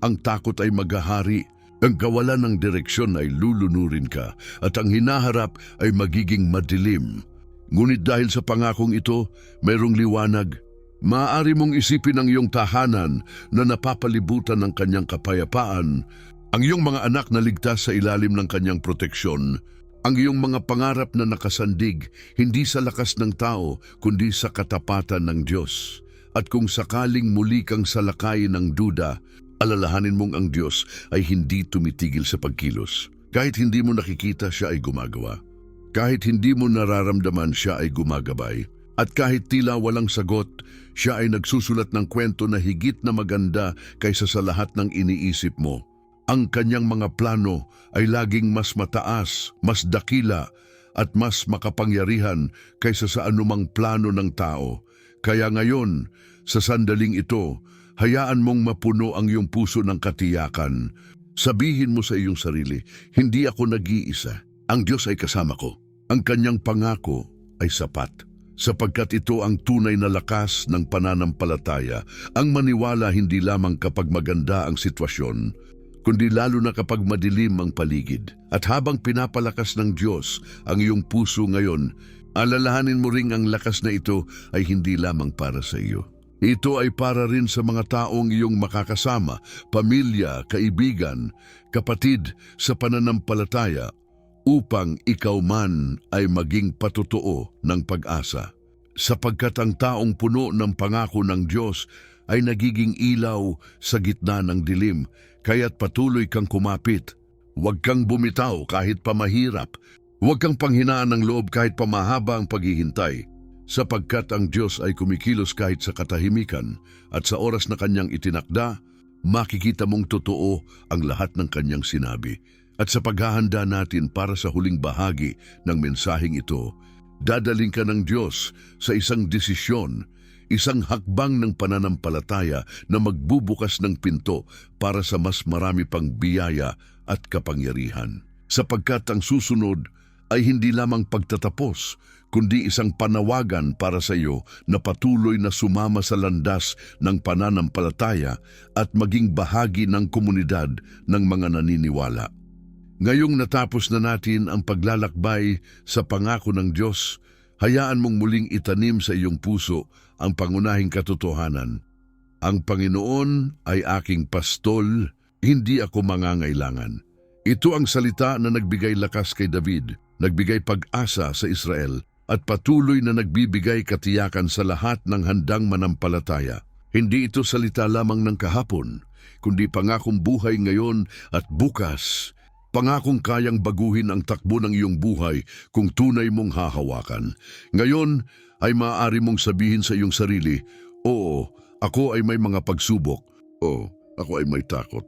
Ang takot ay maghahari, ang kawalan ng direksyon ay lulunurin ka, at ang hinaharap ay magiging madilim. Ngunit dahil sa pangakong ito, mayroong liwanag. Maaari mong isipin ang iyong tahanan na napapalibutan ng kanyang kapayapaan, ang iyong mga anak na ligtas sa ilalim ng kanyang proteksyon, ang iyong mga pangarap na nakasandig, hindi sa lakas ng tao, kundi sa katapatan ng Diyos. At kung sakaling muli kang salakayin ng duda, alalahanin mong ang Diyos ay hindi tumitigil sa pagkilos. Kahit hindi mo nakikita, siya ay gumagawa. Kahit hindi mo nararamdaman, siya ay gumagabay. At kahit tila walang sagot, siya ay nagsusulat ng kwento na higit na maganda kaysa sa lahat ng iniisip mo. Ang kanyang mga plano ay laging mas mataas, mas dakila, at mas makapangyarihan kaysa sa anumang plano ng tao. Kaya ngayon, sa sandaling ito, hayaan mong mapuno ang iyong puso ng katiyakan. Sabihin mo sa iyong sarili, hindi ako nag-iisa. Ang Diyos ay kasama ko. Ang kanyang pangako ay sapat. Sapagkat ito ang tunay na lakas ng pananampalataya, ang maniwala hindi lamang kapag maganda ang sitwasyon, kundi lalo na kapag madilim ang paligid. At habang pinapalakas ng Diyos ang iyong puso ngayon, alalahanin mo ring ang lakas na ito ay hindi lamang para sa iyo. Ito ay para rin sa mga taong iyong makakasama, pamilya, kaibigan, kapatid sa pananampalataya, upang ikaw man ay maging patotoo ng pag-asa. Sapagkat ang taong puno ng pangako ng Diyos ay nagiging ilaw sa gitna ng dilim, kaya't patuloy kang kumapit. Huwag kang bumitaw kahit pa mahirap. Huwag kang panghinaan ng loob kahit pa mahaba ang paghihintay. Sapagkat ang Diyos ay kumikilos kahit sa katahimikan, at sa oras na kanyang itinakda, makikita mong totoo ang lahat ng kanyang sinabi. At sa paghahanda natin para sa huling bahagi ng mensaheng ito, dadaling ka ng Diyos sa isang desisyon, isang hakbang ng pananampalataya na magbubukas ng pinto para sa mas marami pang biyaya at kapangyarihan. Sapagkat ang susunod ay hindi lamang pagtatapos, kundi isang panawagan para sa iyo na patuloy na sumama sa landas ng pananampalataya at maging bahagi ng komunidad ng mga naniniwala. Ngayong natapos na natin ang paglalakbay sa pangako ng Diyos, hayaan mong muling itanim sa iyong puso ang pangunahing katotohanan. Ang Panginoon ay aking pastol, hindi ako mangangailangan. Ito ang salita na nagbigay lakas kay David, nagbigay pag-asa sa Israel, at patuloy na nagbibigay katiyakan sa lahat ng handang manampalataya. Hindi ito salita lamang ng kahapon, kundi pangakong buhay ngayon at bukas. Pangakong kayang baguhin ang takbo ng iyong buhay kung tunay mong hahawakan. Ngayon ay maaari mong sabihin sa iyong sarili, "Oo, ako ay may mga pagsubok. Oo, ako ay may takot.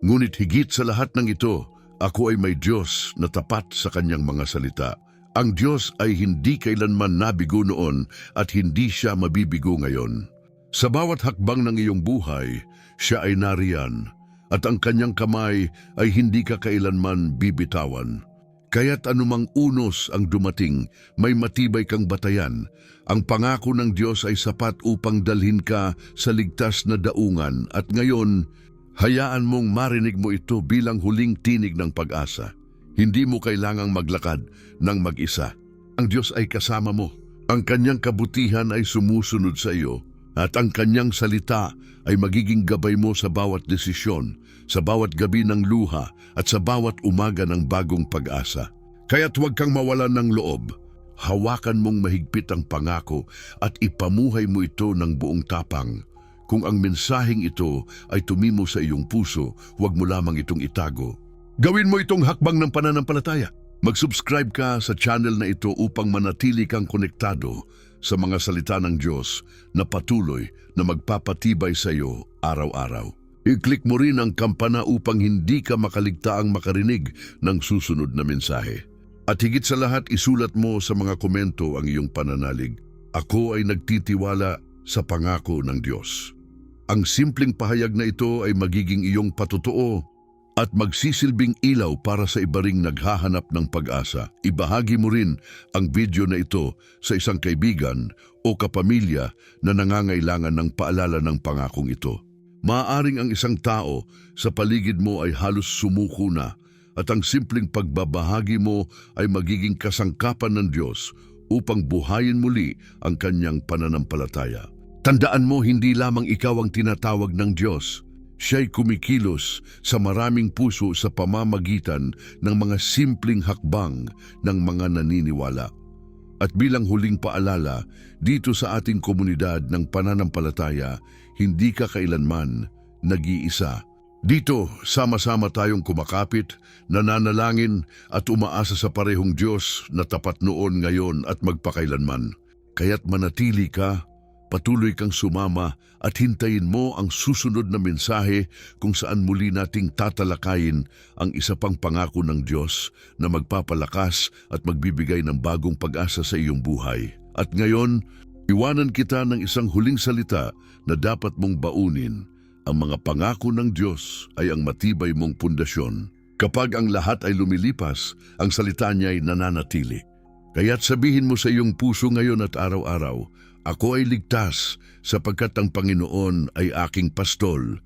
Ngunit higit sa lahat ng ito, ako ay may Diyos na tapat sa kanyang mga salita." Ang Diyos ay hindi kailanman nabigo noon at hindi siya mabibigo ngayon. Sa bawat hakbang ng iyong buhay, siya ay nariyan at ang kanyang kamay ay hindi ka kailanman bibitawan. Kaya't anumang unos ang dumating, may matibay kang batayan. Ang pangako ng Diyos ay sapat upang dalhin ka sa ligtas na daungan at ngayon, hayaan mong marinig mo ito bilang huling tinig ng pag-asa. Hindi mo kailangang maglakad ng mag-isa. Ang Diyos ay kasama mo. Ang kanyang kabutihan ay sumusunod sa iyo at ang kanyang salita ay magiging gabay mo sa bawat desisyon, sa bawat gabi ng luha at sa bawat umaga ng bagong pag-asa. Kaya't huwag kang mawalan ng loob. Hawakan mong mahigpit ang pangako at ipamuhay mo ito ng buong tapang. Kung ang mensaheng ito ay tumimo sa iyong puso, huwag mo lamang itong itago. Gawin mo itong hakbang ng pananampalataya. Mag-subscribe ka sa channel na ito upang manatili kang konektado sa mga salita ng Diyos na patuloy na magpapatibay sa iyo araw-araw. I-click mo rin ang kampana upang hindi ka makaligtaang makarinig ng susunod na mensahe. At higit sa lahat, isulat mo sa mga komento ang iyong pananalig. Ako ay nagtitiwala sa pangako ng Diyos. Ang simpleng pahayag na ito ay magiging iyong patotoo at magsisilbing ilaw para sa iba ring naghahanap ng pag-asa. Ibahagi mo rin ang video na ito sa isang kaibigan o kapamilya na nangangailangan ng paalala ng pangakong ito. Maaaring ang isang tao sa paligid mo ay halos sumuko na at ang simpleng pagbabahagi mo ay magiging kasangkapan ng Diyos upang buhayin muli ang kanyang pananampalataya. Tandaan mo, hindi lamang ikaw ang tinatawag ng Diyos. Siya'y kumikilos sa maraming puso sa pamamagitan ng mga simpleng hakbang ng mga naniniwala. At bilang huling paalala, dito sa ating komunidad ng pananampalataya, hindi ka kailanman nag-iisa. Dito, sama-sama tayong kumakapit, nananalangin at umaasa sa parehong Diyos na tapat noon, ngayon at magpakailanman. Kaya't manatili ka, patuloy kang sumama at hintayin mo ang susunod na mensahe kung saan muli nating tatalakayin ang isa pang pangako ng Diyos na magpapalakas at magbibigay ng bagong pag-asa sa iyong buhay. At ngayon, iwanan kita ng isang huling salita na dapat mong baunin. Ang mga pangako ng Diyos ay ang matibay mong pundasyon. Kapag ang lahat ay lumilipas, ang salita niya ay nananatili. Kaya't sabihin mo sa iyong puso ngayon at araw-araw, "Ako ay ligtas sapagkat ang Panginoon ay aking pastol.